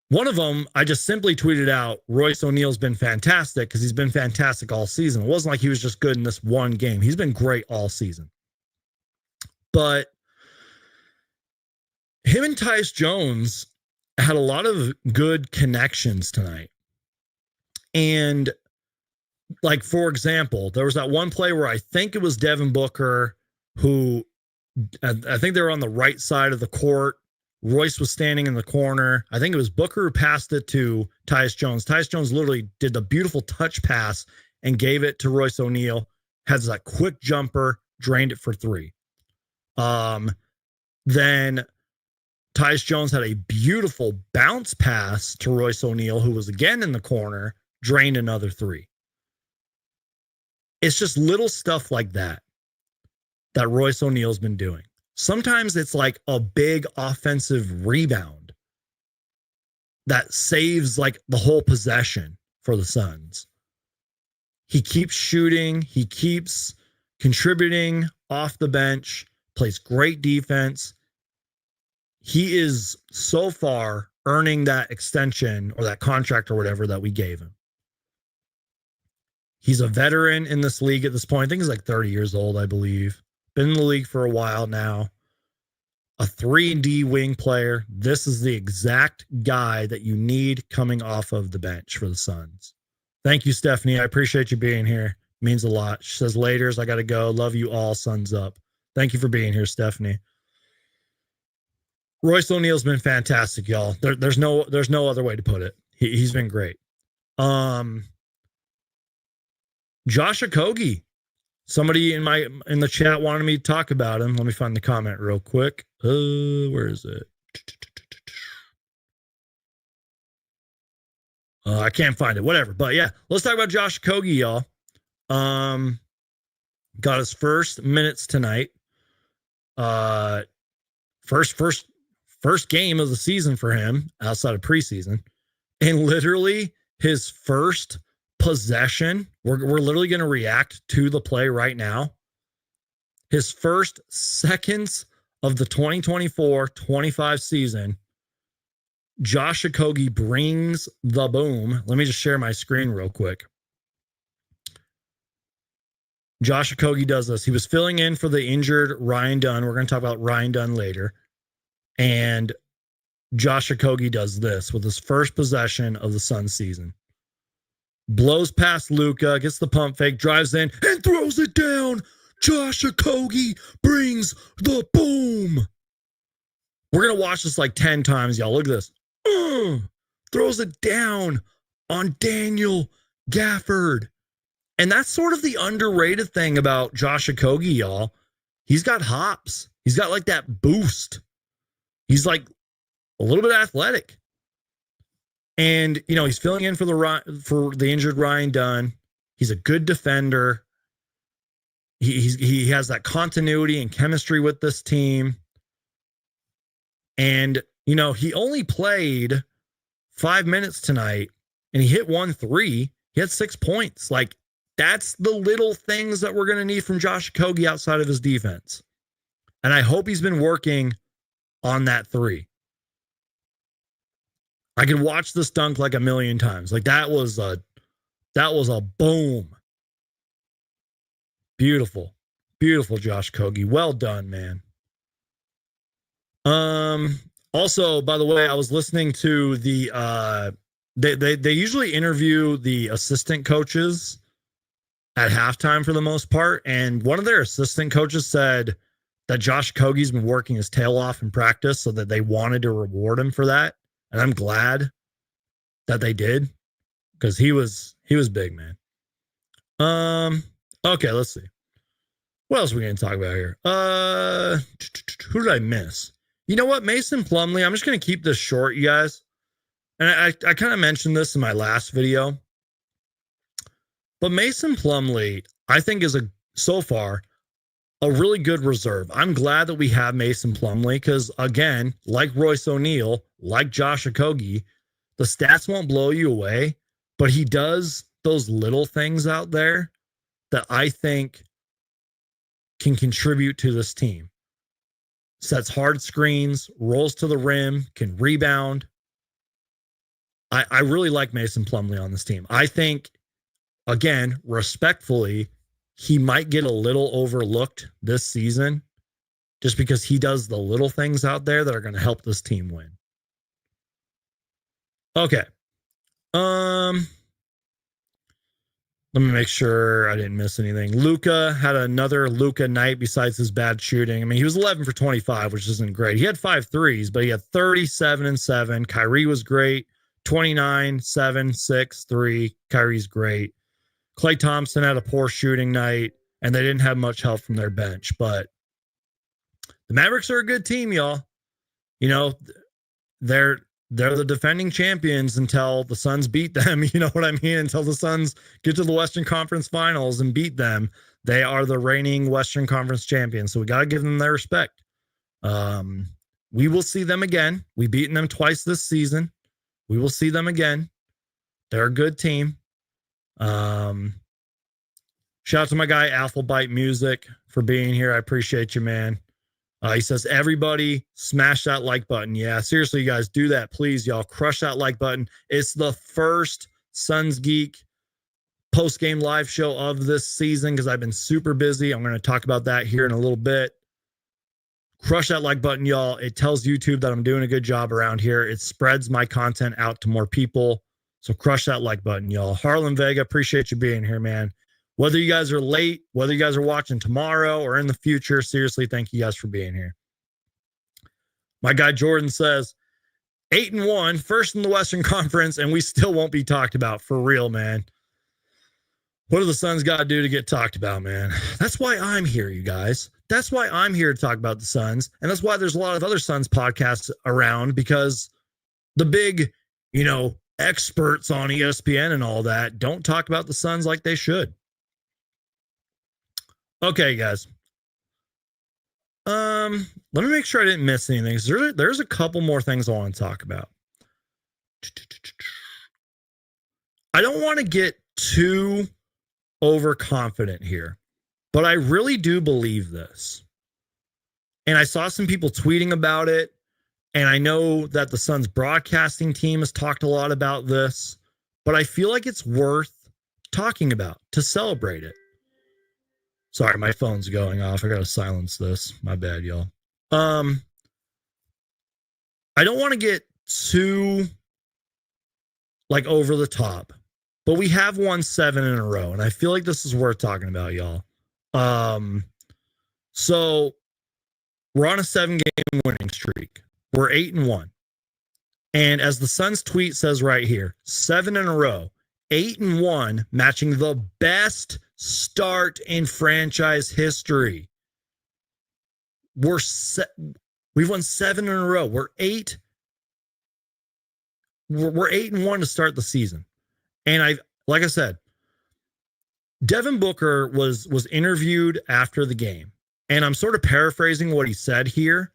One of them, I just simply tweeted out, Royce ONeal's been fantastic, because he's been fantastic all season. It wasn't like he was just good in this one game. He's been great all season. But him and Tyus Jones had a lot of good connections tonight. And like, for example, there was that one play where I think it was Devin Booker who, I think they were on the right side of the court. Royce was standing in the corner. I think it was Booker who passed it to Tyus Jones. Tyus Jones literally did the beautiful touch pass and gave it to Royce ONeal. Has that quick jumper, drained it for 3. Then Tyus Jones had a beautiful bounce pass to Royce ONeal, who was again in the corner, drained another 3. It's just little stuff like that Royce ONeal's been doing. Sometimes it's like a big offensive rebound that saves like the whole possession for the Suns. He keeps shooting. He keeps contributing off the bench, plays great defense. He is so far earning that extension or that contract or whatever that we gave him. He's a veteran in this league at this point. I think he's like 30 years old, I believe. Been in the league for a while now. A 3-and-D wing player. This is the exact guy that you need coming off of the bench for the Suns. Thank you, Stephanie. I appreciate you being here. Means a lot. She says, laters, I got to go. Love you all. Suns up. Thank you for being here, Stephanie. Royce ONeal's been fantastic, y'all. There's no other way to put it. He's been great. Josh Aogi. Somebody in the chat wanted me to talk about him. Let me find the comment real quick. Where is it? I can't find it. Whatever. But yeah, let's talk about Josh Aogi, y'all. Got his first minutes tonight. First game of the season for him outside of preseason, and literally his first possession. We're literally going to react to the play right now. His first seconds of the 2024-25 season, Josh Okogie brings the boom. Let me just share my screen real quick. Josh Okogie does this. He was filling in for the injured Ryan Dunn. We're going to talk about Ryan Dunn later. And Josh Okogie does this with his first possession of the Suns season. Blows past Luka, gets the pump fake, drives in, and throws it down. Josh Okogie brings the boom. We're going to watch this like 10 times, y'all. Look at this. Throws it down on Daniel Gafford. And that's sort of the underrated thing about Josh Okogie, y'all. He's got hops. He's got like that boost. He's like a little bit athletic. And, you know, he's filling in for the injured Ryan Dunn. He's a good defender. He has that continuity and chemistry with this team. And, you know, he only played 5 minutes tonight and he hit 1 3. He had 6 points. Like, that's the little things that we're going to need from Josh Okogie outside of his defense. And I hope he's been working on that 3. I could watch this dunk like a million times. Like that was a boom. Beautiful. Beautiful, Josh Okogie. Well done, man. Also, by the way, I was listening to the they usually interview the assistant coaches at halftime for the most part, and one of their assistant coaches said that Josh Okogie's been working his tail off in practice, so that they wanted to reward him for that. And I'm glad that they did, because he was big, man. Okay, let's see. What else are we going to talk about here? Who did I miss? You know what? Mason Plumlee. I'm just going to keep this short, you guys. And I kind of mentioned this in my last video. But Mason Plumlee, I think, is so far a really good reserve. I'm glad that we have Mason Plumlee because, again, like Royce ONeal, like Josh Okogie, the stats won't blow you away, but he does those little things out there that I think can contribute to this team. Sets hard screens, rolls to the rim, can rebound. I really like Mason Plumlee on this team. I think, again, respectfully, he might get a little overlooked this season just because he does the little things out there that are going to help this team win. Okay. Let me make sure I didn't miss anything. Luka had another Luka night besides his bad shooting. I mean, he was 11 for 25, which isn't great. He had 5 threes, but he had 37 and 7. Kyrie was great. 29, 7, 6, 3. Kyrie's great. Klay Thompson had a poor shooting night, and they didn't have much help from their bench. But the Mavericks are a good team, y'all. You know, they're the defending champions until the Suns beat them. You know what I mean? Until the Suns get to the Western Conference Finals and beat them, they are the reigning Western Conference champions. So we got to give them their respect. We will see them again. We've beaten them twice this season. We will see them again. They're a good team. Shout out to my guy, Alphabite Music, for being here. I appreciate you, man. He says, everybody smash that like button. Yeah, seriously, you guys, do that. Please, y'all, crush that like button. It's the first Suns Geek post-game live show of this season because I've been super busy. I'm going to talk about that here in a little bit. Crush that like button, y'all. It tells YouTube that I'm doing a good job around here. It spreads my content out to more people. So crush that like button, y'all. Harlan Vega, appreciate you being here, man. Whether you guys are late, whether you guys are watching tomorrow or in the future, seriously, thank you guys for being here. My guy Jordan says, 8-1, first in the Western Conference, and we still won't be talked about. For real, man. What do the Suns got to do to get talked about, man? That's why I'm here, you guys. That's why I'm here to talk about the Suns. And that's why there's a lot of other Suns podcasts around, because the big, you know, experts on ESPN and all that don't talk about the Suns like they should. Okay, guys. Let me make sure I didn't miss anything. There's a couple more things I want to talk about. I don't want to get too overconfident here, but I really do believe this. And I saw some people tweeting about it, And I know that the Suns broadcasting team has talked a lot about this, but I feel like it's worth talking about to celebrate it. Sorry, my phone's going off. I gotta silence this. My bad, y'all. I don't want to get too like over the top, but we have won 7 in a row, and I feel like this is worth talking about, y'all. So we're on a 7-game winning streak. We're 8-1. And as the Suns tweet says right here, 7 in a row, 8-1, matching the best start in franchise history. We've won 7 in a row. We're 8. We're 8-1 to start the season. And like I said, Devin Booker was interviewed after the game. And I'm sort of paraphrasing what he said here,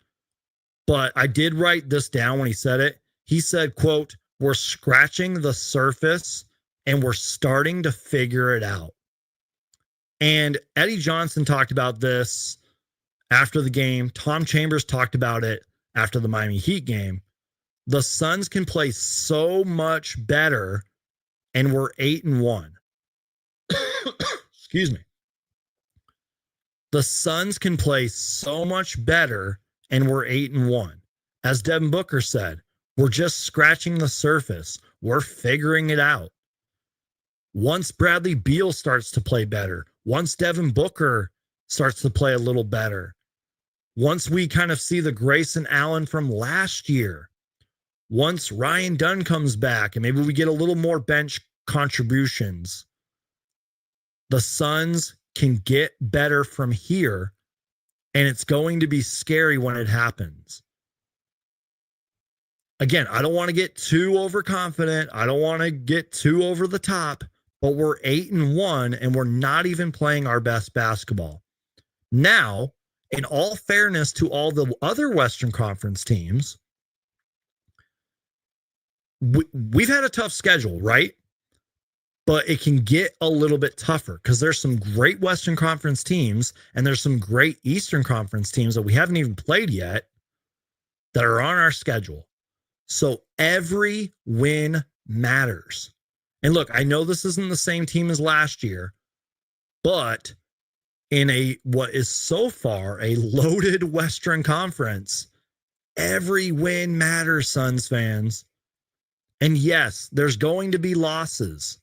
but I did write this down when he said it. He said, quote, "We're scratching the surface and we're starting to figure it out." And Eddie Johnson talked about this after the game. Tom Chambers talked about it after the Miami Heat game. The Suns can play so much better, and we're 8-1. Excuse me. The Suns can play so much better, and we're 8-1. As Devin Booker said, we're just scratching the surface. We're figuring it out. Once Bradley Beal starts to play better, once Devin Booker starts to play a little better, once we kind of see the Grayson Allen from last year, once Ryan Dunn comes back and maybe we get a little more bench contributions, the Suns can get better from here, and it's going to be scary when it happens. Again, I don't want to get too overconfident. I don't want to get too over the top, but we're 8-1 and we're not even playing our best basketball. Now, in all fairness to all the other Western Conference teams, we've had a tough schedule, right? But it can get a little bit tougher because there's some great Western Conference teams and there's some great Eastern Conference teams that we haven't even played yet that are on our schedule. So every win matters. And look, I know this isn't the same team as last year, but in what is so far a loaded Western Conference, every win matters, Suns fans. And yes, there's going to be losses.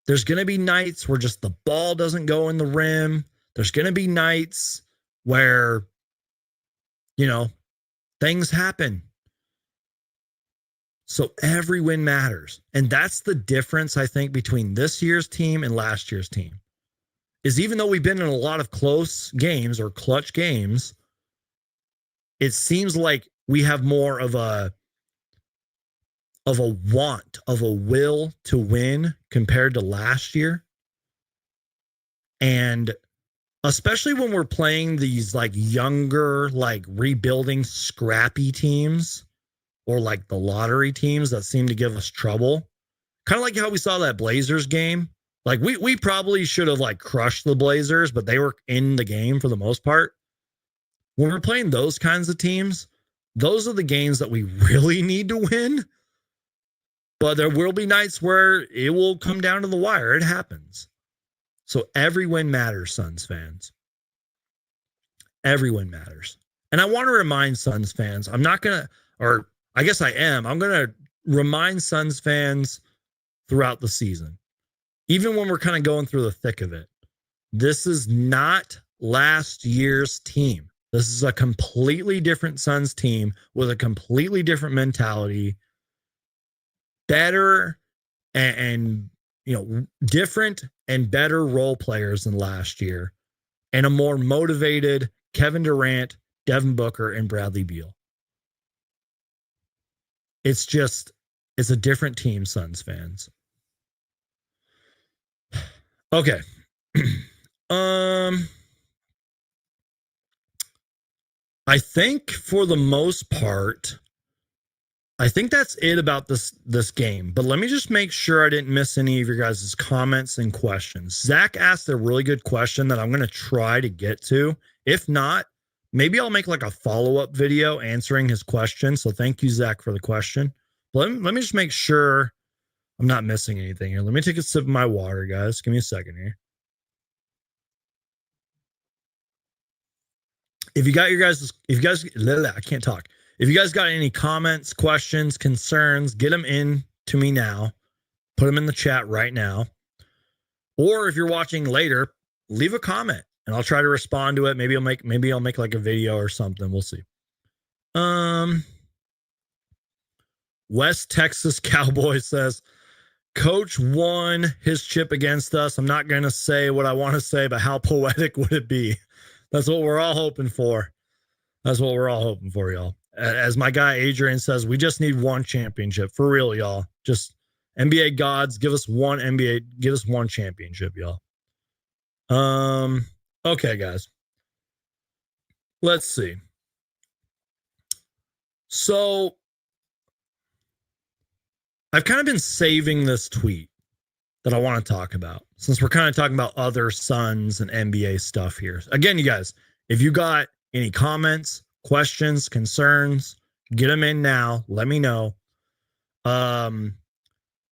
There's going to be nights where just the ball doesn't go in the rim. There's going to be nights where, things happen. So every win matters. And that's the difference, I think, between this year's team and last year's team. Is even though we've been in a lot of close games or clutch games, it seems like we have more of a want, of a will to win compared to last year. And especially when we're playing these like younger, like rebuilding scrappy teams or like the lottery teams that seem to give us trouble. Kind of like how we saw that Blazers game. Like we probably should have like crushed the Blazers, but they were in the game for the most part. When we're playing those kinds of teams, those are the games that we really need to win. But there will be nights where it will come down to the wire. It happens. So every win matters, Suns fans. Every win matters. And I want to remind Suns fans, I'm going to remind Suns fans throughout the season, even when we're kind of going through the thick of it. This is not last year's team. This is a completely different Suns team with a completely different mentality, better and different and better role players than last year, and a more motivated Kevin Durant, Devin Booker, and Bradley Beal. It's a different team, Suns fans. Okay. I think for the most part, I think that's it about this game. But let me just make sure I didn't miss any of your guys' comments and questions. Zach asked a really good question that I'm going to try to get to. If not, Maybe I'll make like a follow-up video answering his question. So thank you, Zach, for the question. Let me just make sure I'm not missing anything here. Let me take a sip of my water, guys. Give me a second here. If you guys, I can't talk. If you guys got any comments, questions, concerns, get them in to me now. Put them in the chat right now. Or if you're watching later, leave a comment and I'll try to respond to it. Maybe I'll make like a video or something. We'll see. West Texas Cowboy says, Coach won his chip against us. I'm not going to say what I want to say, but how poetic would it be? That's what we're all hoping for. That's what we're all hoping for, y'all. As my guy Adrian says, we just need one championship. For real, y'all. Just NBA gods, give us one championship, y'all. Okay, guys. Let's see. So I've kind of been saving this tweet that I want to talk about since we're kind of talking about other Suns and NBA stuff here. Again, you guys, if you got any comments, questions, concerns, get them in now. Let me know. I've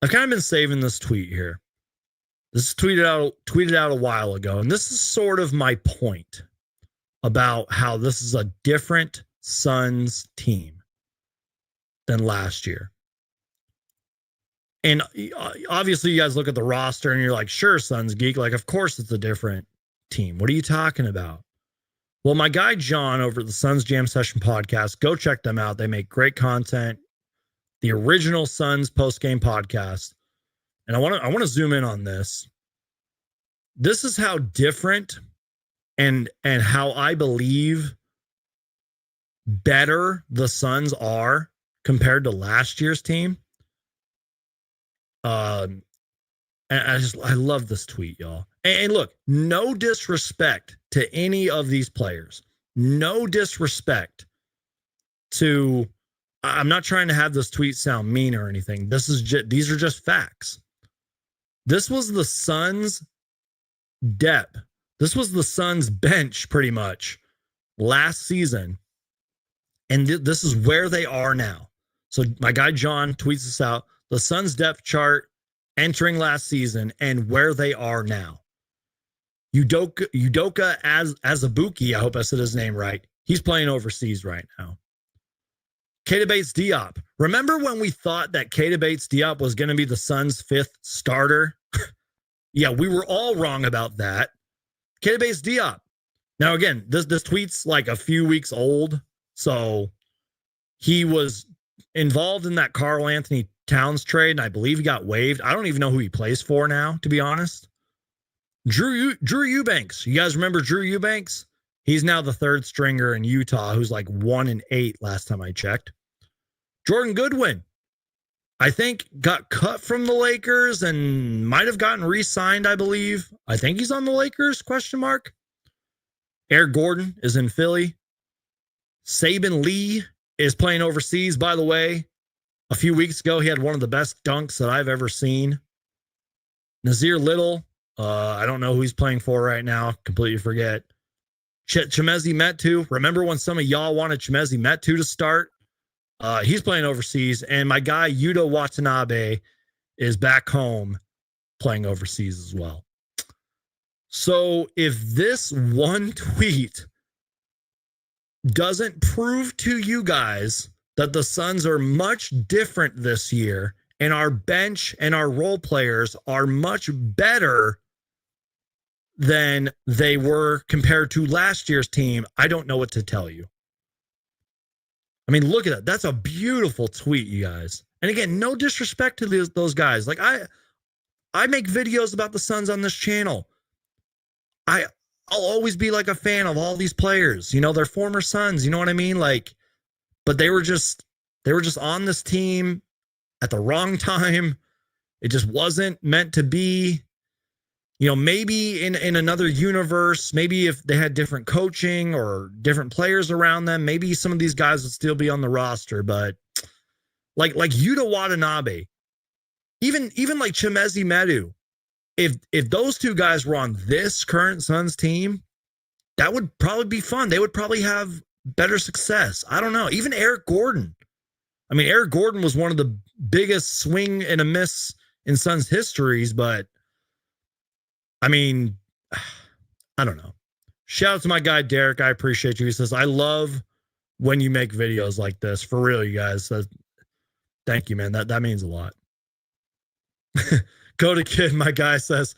kind of been saving this tweet here. This is tweeted out a while ago, and this is sort of my point about how this is a different Suns team than last year. And obviously, you guys look at the roster and you're like, sure, Suns Geek. Like, of course, it's a different team. What are you talking about? Well, my guy John over at the Suns Jam Session podcast, go check them out. They make great content. The original Suns post-game podcast. And I want to zoom in on this. This is how different and how I believe better the Suns are compared to last year's team. And I love this tweet, y'all. And look, no disrespect to any of these players. No disrespect to, I'm not trying to have this tweet sound mean or anything. These are just facts. This was the Suns' depth. This was the Suns' bench pretty much last season. And this is where they are now. So my guy John tweets this out. The Suns' depth chart entering last season and where they are now. Udoka Azubuike, I hope I said his name right. He's playing overseas right now. Keita Bates-Diop. Remember when we thought that Keita Bates-Diop was going to be the Suns' fifth starter? Yeah, we were all wrong about that. Keita Bates-Diop. Now, again, this tweet's like a few weeks old, so he was involved in that Karl Anthony Towns trade, and I believe he got waived. I don't even know who he plays for now, to be honest. Drew Eubanks. You guys remember Drew Eubanks? He's now the third stringer in Utah, who's like 1-8 last time I checked. Jordan Goodwin, I think, got cut from the Lakers and might have gotten re-signed, I believe. I think he's on the Lakers, ? Eric Gordon is in Philly. Saban Lee is playing overseas, by the way. A few weeks ago, he had one of the best dunks that I've ever seen. Nazir Little, I don't know who he's playing for right now. Completely forget. Chimezi Metu. Remember when some of y'all wanted Chimezi Metu to start? He's playing overseas. And my guy, Yuta Watanabe, is back home playing overseas as well. So if this one tweet doesn't prove to you guys that the Suns are much different this year and our bench and our role players are much better than they were compared to last year's team, I don't know what to tell you. I mean, look at that. That's a beautiful tweet, you guys. And again, no disrespect to those guys. Like I make videos about the Suns on this channel. I'll always be like a fan of all these players. You know, they're former Suns. You know what I mean? Like, but they were just on this team at the wrong time. It just wasn't meant to be. You know, maybe in another universe, maybe if they had different coaching or different players around them, maybe some of these guys would still be on the roster. But like Yuta Watanabe, even like Chimezi Metu, if those two guys were on this current Suns team, that would probably be fun. They would probably have better success. I don't know. Even Eric Gordon. I mean, Eric Gordon was one of the biggest swing and a miss in Suns histories, but I mean, I don't know. Shout out to my guy, Derek. I appreciate you. He says, I love when you make videos like this. For real, you guys. Thank you, man. That means a lot. Go to Kid, my guy says,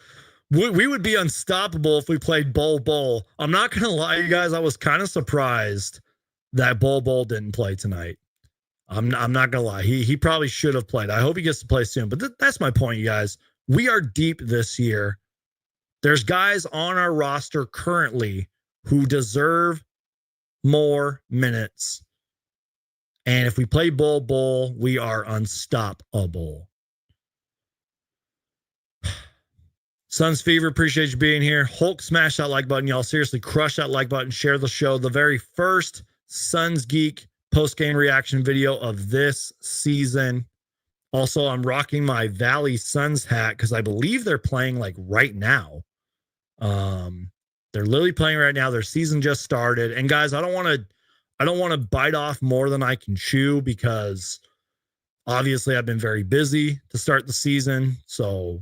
we would be unstoppable if we played Bol Bol. I'm not going to lie, you guys. I was kind of surprised that Bol Bol didn't play tonight. I'm not going to lie. He probably should have played. I hope he gets to play soon. But that's my point, you guys. We are deep this year. There's guys on our roster currently who deserve more minutes. And if we play Bol Bol, we are unstoppable. Suns Fever, appreciate you being here. Hulk, smash that like button, y'all. Seriously, crush that like button. Share the show. The very first Suns Geek post-game reaction video of this season. Also, I'm rocking my Valley Suns hat because I believe they're playing like right now. They're literally playing right now. Their season just started. And guys, I don't want to bite off more than I can chew because obviously I've been very busy to start the season. So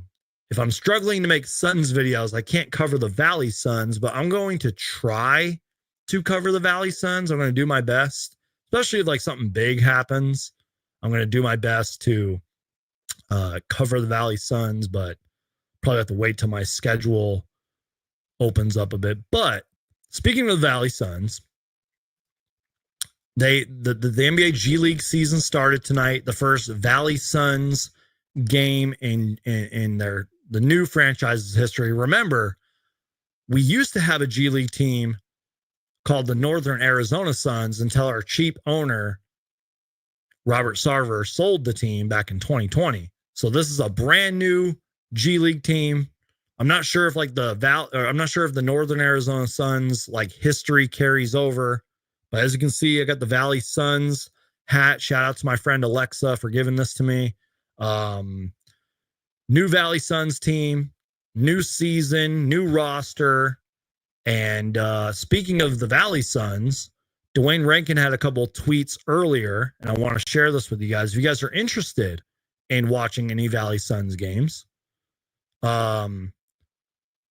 if I'm struggling to make Suns videos, I can't cover the Valley Suns, but I'm going to try to cover the Valley Suns. I'm going to do my best, especially if like something big happens. I'm going to do my best to cover the Valley Suns, but probably have to wait till my schedule opens up a bit. But speaking of the Valley Suns, the NBA G League season started tonight. The first Valley Suns game in the new franchise's history. Remember, we used to have a G League team called the Northern Arizona Suns until our cheap owner, Robert Sarver, sold the team back in 2020. So this is a brand new G League team. I'm not sure if I'm not sure if the Northern Arizona Suns like history carries over, but as you can see, I got the Valley Suns hat. Shout out to my friend Alexa for giving this to me. New Valley Suns team, new season, new roster. And speaking of the Valley Suns, Dwayne Rankin had a couple of tweets earlier, and I want to share this with you guys. If you guys are interested in watching any Valley Suns games.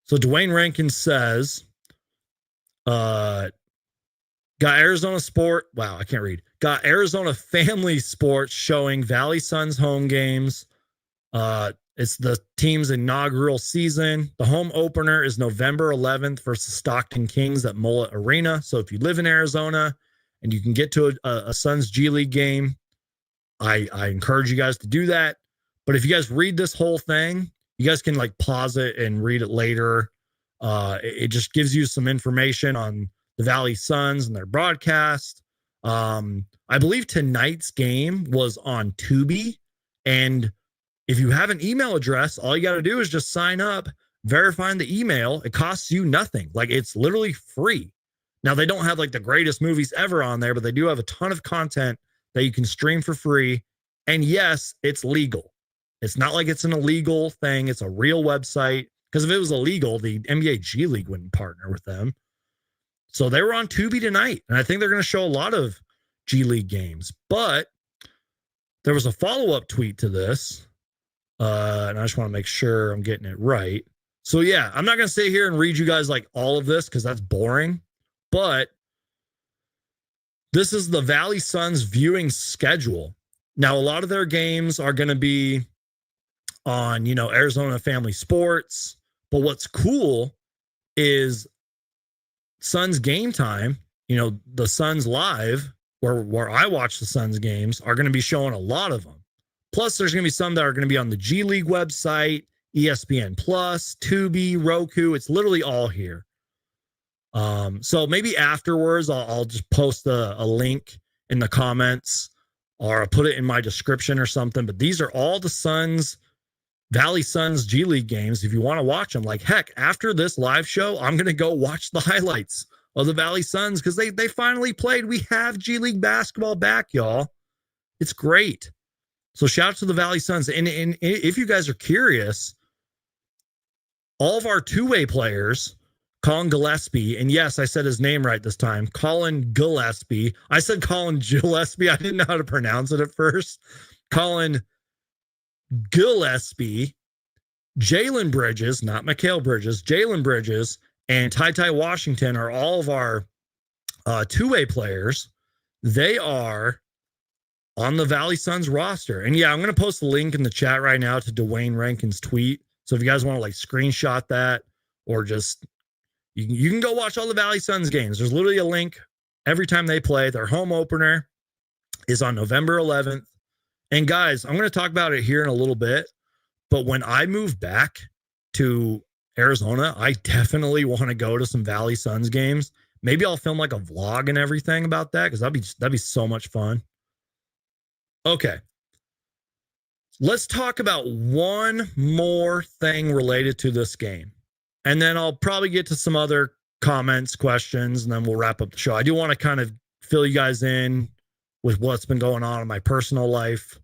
So Dwayne Rankin says, got Arizona Sport. Wow, I can't read. Got Arizona Family Sports showing Valley Suns home games. It's the team's inaugural season. The home opener is November 11th versus Stockton Kings at Mullet Arena. So if you live in Arizona and you can get to a Suns G League game, I encourage you guys to do that. But if you guys read this whole thing, you guys can like pause it and read it later. It just gives you some information on the Valley Suns and their broadcast. I believe tonight's game was on Tubi, and if you have an email address, all you got to do is just sign up, verifying the email. It costs you nothing. Like, it's literally free. Now, they don't have like the greatest movies ever on there, but they do have a ton of content that you can stream for free. And yes, it's legal. It's not like it's an illegal thing. It's a real website. Because if it was illegal, the NBA G League wouldn't partner with them. So they were on Tubi tonight. And I think they're going to show a lot of G League games. But there was a follow-up tweet to this. And I just want to make sure I'm getting it right. So yeah, I'm not going to sit here and read you guys like all of this because that's boring. But this is the Valley Suns viewing schedule. Now, a lot of their games are going to be on, Arizona Family Sports. But what's cool is Suns Game Time, the Suns Live, where I watch the Suns games, are going to be showing a lot of them. Plus, there's going to be some that are going to be on the G League website, ESPN Plus, Tubi, Roku. It's literally all here. So maybe afterwards, I'll just post a link in the comments or I'll put it in my description or something. But these are all the Valley Suns G League games. If you want to watch them, like heck, after this live show, I'm going to go watch the highlights of the Valley Suns because they finally played. We have G League basketball back, y'all. It's great. So shout out to the Valley Suns. And if you guys are curious, all of our two-way players Colin Gillespie, and yes, I said his name right this time. Colin Gillespie. I said Colin Gillespie. I didn't know how to pronounce it at first. Colin Gillespie, Jalen Bridges, not Mikal Bridges, Jalen Bridges, and Ty Washington are all of our two-way players. They are on the Valley Suns roster. And yeah, I'm going to post the link in the chat right now to Dwayne Rankin's tweet. So if you guys want to like screenshot that or just, you can go watch all the Valley Suns games. There's literally a link every time they play. Their home opener is on November 11th. And guys, I'm going to talk about it here in a little bit. But when I move back to Arizona, I definitely want to go to some Valley Suns games. Maybe I'll film like a vlog and everything about that because that'd be so much fun. Okay. Let's talk about one more thing related to this game. And then I'll probably get to some other comments, questions, and then we'll wrap up the show. I do want to kind of fill you guys in with what's been going on in my personal life.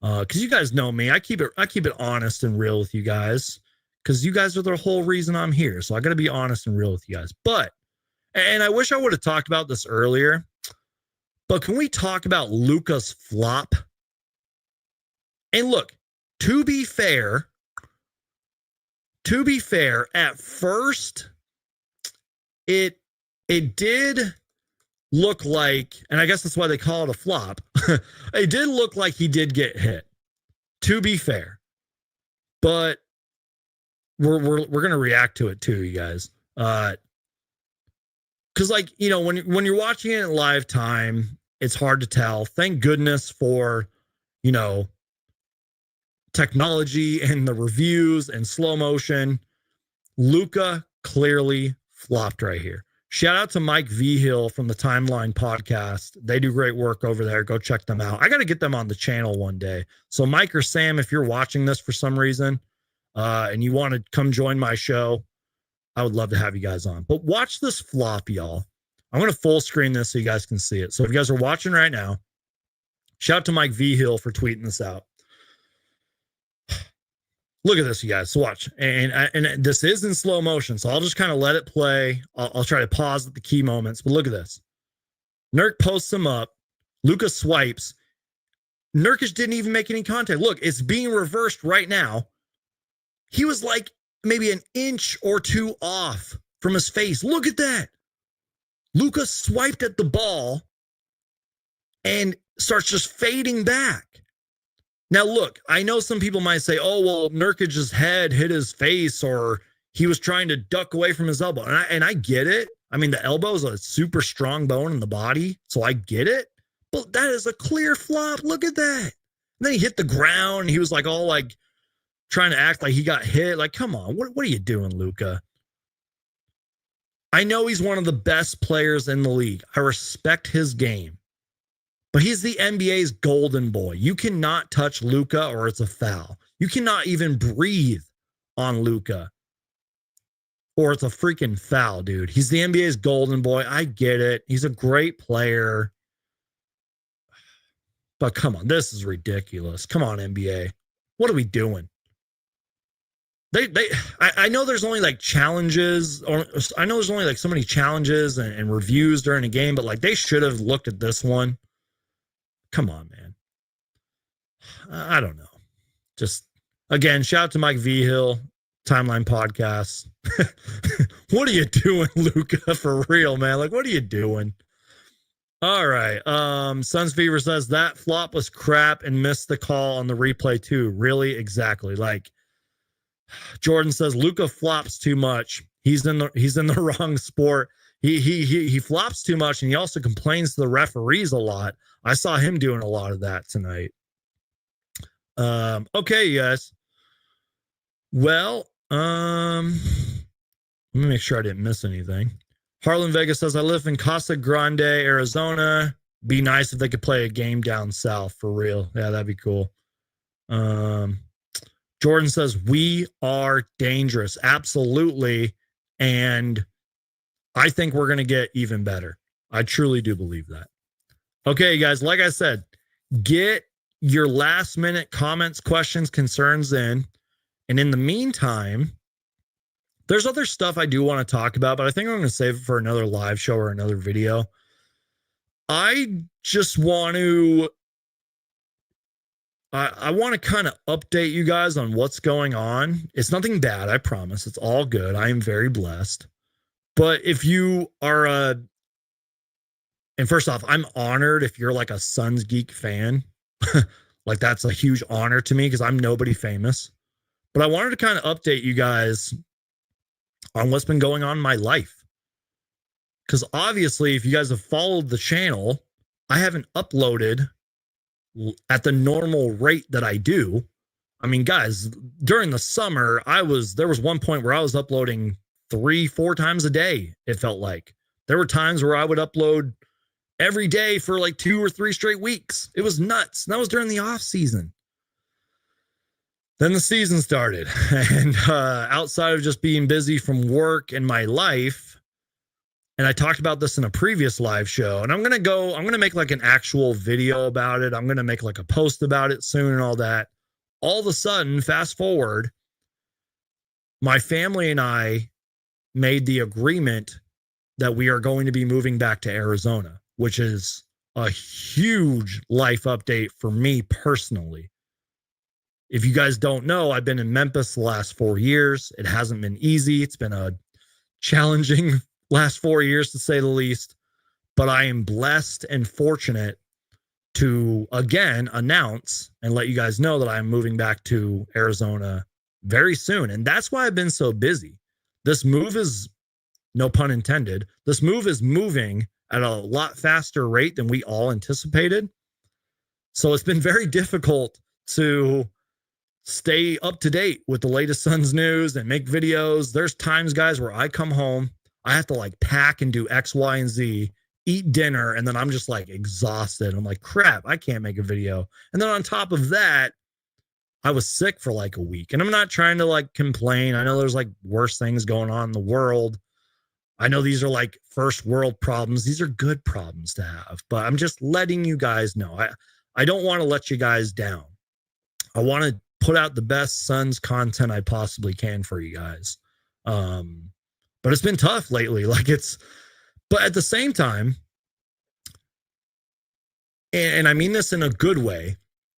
Because you guys know me. I keep it honest and real with you guys. Because you guys are the whole reason I'm here. So I got to be honest and real with you guys. And I wish I would have talked about this earlier. But can we talk about Luka's flop? And look, to be fair, at first, it did look like, and I guess that's why they call it a flop. It did look like he did get hit, to be fair. But we're gonna react to it too, you guys. Because like, you know, when you're watching it in live time, it's hard to tell. Thank goodness for, you know, technology and the reviews and slow motion. Luka clearly flopped right here. Shout out to Mike V. Hill from the Timeline podcast. They do great work over there. Go check them out. I got to get them on the channel one day. So Mike or Sam, if you're watching this for some reason and you want to come join my show, I would love to have you guys on. But watch this flop, y'all. I'm going to full screen this so you guys can see it. So if you guys are watching right now, shout out to Mike V. Hill for tweeting this out. Look at this, you guys. So watch. And this is in slow motion, so I'll just kind of let it play. I'll try to pause at the key moments, but look at this. Nurk posts him up. Luka swipes. Nurkic didn't even make any contact. Look, it's being reversed right now. He was like maybe an inch or two off from his face. Look at that. Luka swiped at the ball and starts just fading back. Now, look, I know some people might say, oh, well, Nurkic's head hit his face or he was trying to duck away from his elbow. And I get it. I mean, the elbow is a super strong bone in the body, so I get it. But that is a clear flop. Look at that. And then he hit the ground. And he was like all like trying to act like he got hit. Like, come on, what are you doing, Luka? I know he's one of the best players in the league. I respect his game. But he's the NBA's golden boy. You cannot touch Luka or it's a foul. You cannot even breathe on Luka or it's a freaking foul, dude. He's the NBA's golden boy. I get it. He's a great player. But come on, this is ridiculous. Come on, NBA. What are we doing? I know there's only like challenges, or I know there's only like so many challenges and reviews during a game, but like they should have looked at this one. Come on, man. I don't know. Just, again, shout out to Mike V. Hill, Timeline Podcast. What are you doing, Luka? For real, man. Like, what are you doing? All right. Suns Fever says that flop was crap and missed the call on the replay too. Really? Exactly. Like, Jordan says Luka flops too much. He's in the wrong sport. He flops too much, and he also complains to the referees a lot. I saw him doing a lot of that tonight. Okay, you guys. Well, let me make sure I didn't miss anything. Harlan Vega says, I live in Casa Grande, Arizona. Be nice if they could play a game down south for real. Yeah, that'd be cool. Jordan says, we are dangerous. Absolutely. And I think we're going to get even better. I truly do believe that. Okay, guys, like I said, get your last minute comments, questions, concerns in. And in the meantime, There's other stuff I do want to talk about, but I think I'm going to save it for another live show or another video. I just want to I want to kind of update you guys on what's going on. It's nothing bad, I promise. It's all good. I am very blessed. But if you are and first off, I'm honored if you're like a Suns Geek fan. Like that's a huge honor to me because I'm nobody famous. But I wanted to kind of update you guys on what's been going on in my life. Because obviously, if you guys have followed the channel, I haven't uploaded at the normal rate that I do. I mean, guys, during the summer, there was one point where I was uploading 3-4 times a day, it felt like. There were times where I would upload every day for like 2 or 3 straight weeks. It was nuts. And that was during the off season. Then the season started, and outside of just being busy from work and my life, and I talked about this in a previous live show, and I'm going to make like an actual video about it. I'm going to make like a post about it soon and all that. All of a sudden, fast forward, my family and I made the agreement that we are going to be moving back to Arizona, which is a huge life update for me personally. If you guys don't know, I've been in Memphis the last 4 years. It hasn't been easy. It's been a challenging last 4 years, to say the least. But I am blessed and fortunate to, again, announce and let you guys know that I'm moving back to Arizona very soon. And that's why I've been so busy. This move is, no pun intended, this move is moving at a lot faster rate than we all anticipated. So it's been very difficult to stay up to date with the latest Suns news and make videos. There's times, guys, where I come home, I have to like pack and do X, Y, and Z, eat dinner, and then I'm just like exhausted. I'm like, crap, I can't make a video. And then on top of that, I was sick for like a week. And I'm not trying to like complain. I know there's like worse things going on in the world. I know these are like first world problems. These are good problems to have, but I'm just letting you guys know. I don't want to let you guys down. I want to put out the best Suns content I possibly can for you guys. But it's been tough lately. But at the same time, and I mean this in a good way,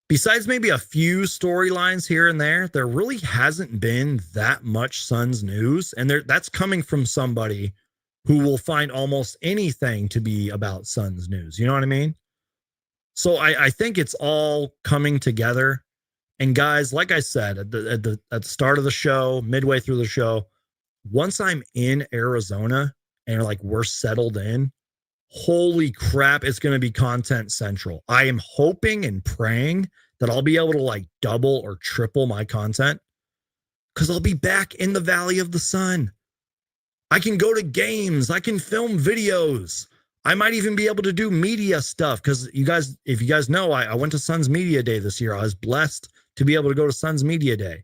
besides maybe a few storylines here and there really hasn't been that much Suns news. And that's coming from somebody who will find almost anything to be about Suns news. You know what I mean? So I think it's all coming together. And guys, like I said at the start of the show, midway through the show, once I'm in Arizona and like we're settled in, holy crap, it's going to be content central. I am hoping and praying that I'll be able to like double or triple my content because I'll be back in the Valley of the Sun. I can go to games. I can film videos. I might even be able to do media stuff because you guys, if you guys know, I went to Suns Media Day this year. I was blessed to be able to go to Suns Media Day.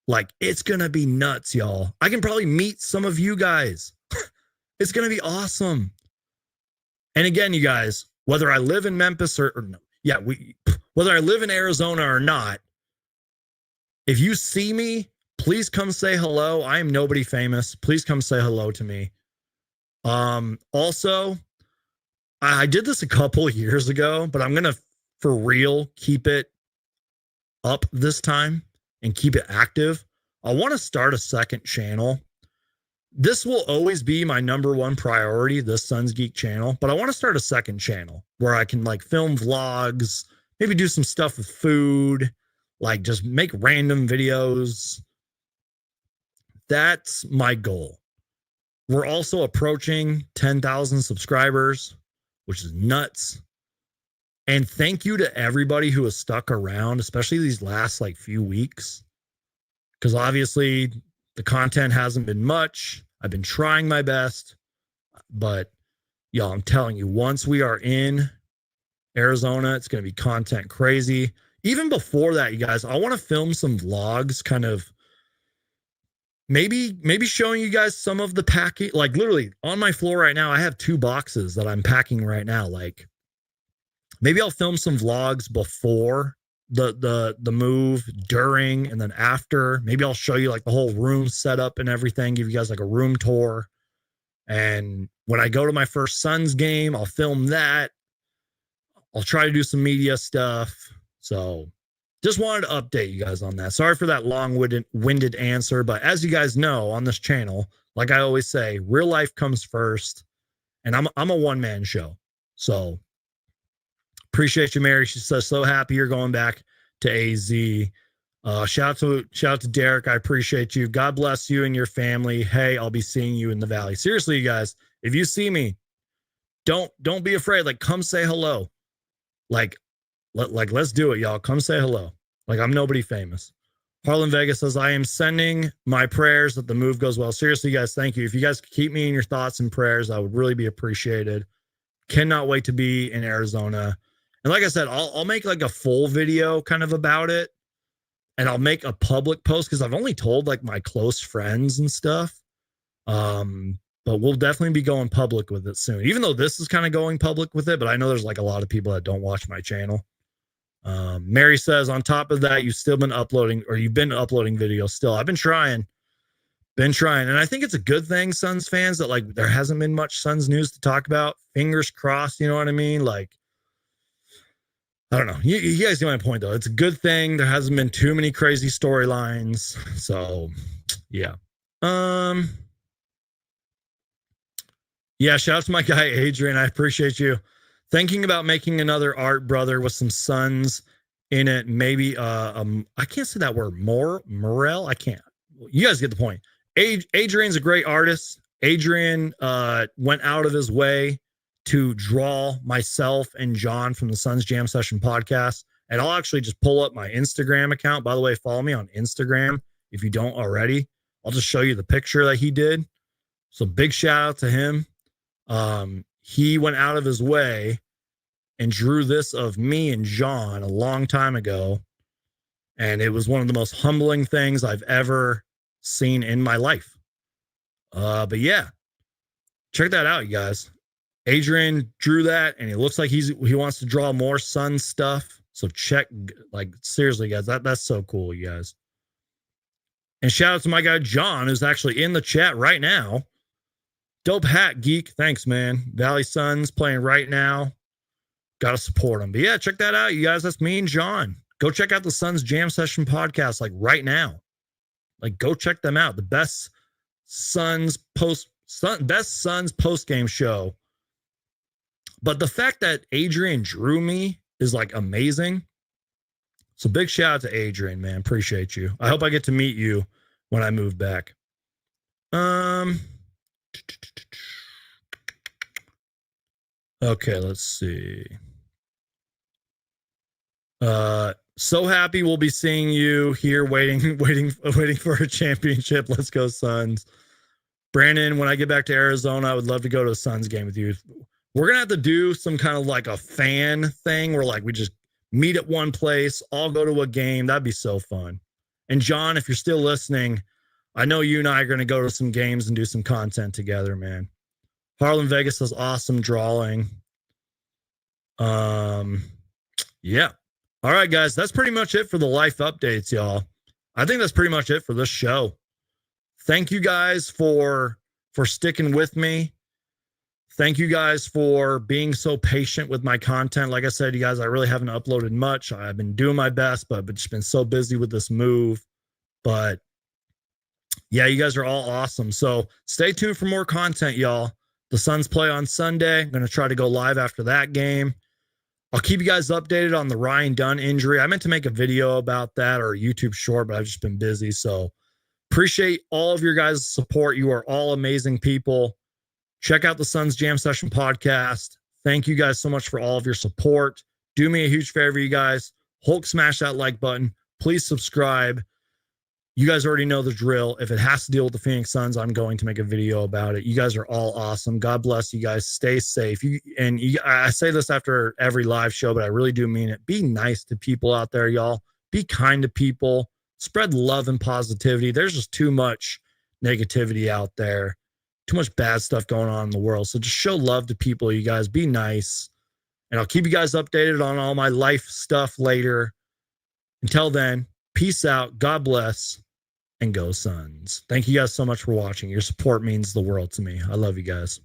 Like, it's going to be nuts, y'all. I can probably meet some of you guys. It's going to be awesome. And again, you guys, whether I live in Memphis or no, yeah, whether I live in Arizona or not, if you see me, please come say hello. I am nobody famous. Please come say hello to me. Also, I did this a couple of years ago, but I'm going to, for real, keep it up this time and keep it active. I want to start a second channel. This will always be my number one priority, this Suns Geek channel, but I want to start a second channel where I can like film vlogs, maybe do some stuff with food, like just make random videos. That's my goal. We're also approaching 10,000 subscribers, which is nuts. And thank you to everybody who has stuck around, especially these last like few weeks. Because obviously the content hasn't been much. I've been trying my best. But y'all, I'm telling you, once we are in Arizona, it's going to be content crazy. Even before that, you guys, I want to film some vlogs, kind of maybe showing you guys some of the packing. Like literally on my floor right now, I have 2 boxes that I'm packing right now. Like maybe I'll film some vlogs before the move during and then after. Maybe I'll show you like the whole room setup and everything, give you guys like a room tour. And when I go to my first Suns game, I'll film that. I'll try to do some media stuff. So just wanted to update you guys on that. Sorry for that long-winded answer, but as you guys know on this channel, like I always say, real life comes first, and I'm a one-man show. So appreciate you, Mary. She says, so happy you're going back to AZ. Shout out to Derek. I appreciate you. God bless you and your family. Hey, I'll be seeing you in the valley. Seriously, you guys, if you see me, don't be afraid. Like, come say hello. Like, let's do it, y'all. Come say hello. Like, I'm nobody famous. Harlan Vega says, I am sending my prayers that the move goes well. Seriously, guys, thank you. If you guys could keep me in your thoughts and prayers, I would really be appreciated. Cannot wait to be in Arizona. And like I said, I'll make like a full video kind of about it. And I'll make a public post because I've only told like my close friends and stuff. But we'll definitely be going public with it soon, even though this is kind of going public with it. But I know there's like a lot of people that don't watch my channel. Mary says, on top of that, you've been uploading videos still. I've been trying. And I think it's a good thing, Suns fans, that like there hasn't been much Suns news to talk about. Fingers crossed, you know what I mean? Like, I don't know. You guys get my point, though. It's a good thing. There hasn't been too many crazy storylines. So, yeah. Yeah, shout out to my guy, Adrian. I appreciate you. Thinking about making another art brother with some Suns in it. Maybe, I can't say that word. Morel? I can't. You guys get the point. Adrian's a great artist. Adrian went out of his way to draw myself and John from the Suns Jam Session podcast. And I'll actually just pull up my Instagram account. By the way, follow me on Instagram if you don't already. I'll just show you the picture that he did. So big shout out to him. He went out of his way and drew this of me and John a long time ago. And it was one of the most humbling things I've ever seen in my life. But yeah, check that out, you guys. Adrian drew that, and it looks like he wants to draw more Sun stuff. So check, like, seriously, guys, that's so cool, you guys. And shout out to my guy John, who's actually in the chat right now. Dope hat, Geek. Thanks, man. Valley Suns playing right now. Got to support them. But yeah, check that out, you guys. That's me and John. Go check out the Suns Jam Session podcast, like right now. Like, go check them out. The best Suns post game show. But the fact that Adrian drew me is like amazing. So big shout out to Adrian, man. Appreciate you. I hope I get to meet you when I move back. Okay, let's see. So happy we'll be seeing you here waiting for a championship. Let's go, Suns. Brandon, when I get back to Arizona, I would love to go to a Suns game with you. We're going to have to do some kind of like a fan thing where like we just meet at one place, all go to a game. That'd be so fun. And John, if you're still listening, I know you and I are going to go to some games and do some content together, man. Harlan Vegas says awesome drawing. Yeah. All right, guys, that's pretty much it for the life updates, y'all. I think that's pretty much it for this show. Thank you guys for sticking with me. Thank you guys for being so patient with my content. Like I said, you guys, I really haven't uploaded much. I've been doing my best, but just been so busy with this move. But yeah, you guys are all awesome. So stay tuned for more content, y'all. The Suns play on Sunday. I'm going to try to go live after that game. I'll keep you guys updated on the Ryan Dunn injury. I meant to make a video about that or a YouTube short, but I've just been busy. So appreciate all of your guys' support. You are all amazing people. Check out the Suns Jam Session podcast. Thank you guys so much for all of your support. Do me a huge favor, you guys. Hulk smash that like button. Please subscribe. You guys already know the drill. If it has to deal with the Phoenix Suns, I'm going to make a video about it. You guys are all awesome. God bless you guys. Stay safe. I say this after every live show, but I really do mean it. Be nice to people out there, y'all. Be kind to people. Spread love and positivity. There's just too much negativity out there. Too much bad stuff going on in the world. So just show love to people, you guys. Be nice. And I'll keep you guys updated on all my life stuff later. Until then, peace out. God bless. And go Suns. Thank you guys so much for watching. Your support means the world to me. I love you guys.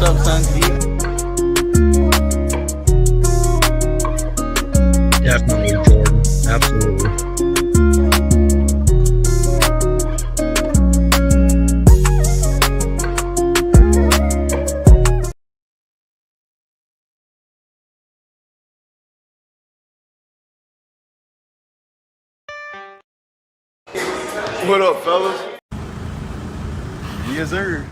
What's up, Suns? Geek? Definitely, Jordan. Absolutely. What up, fellas? Yes, sir.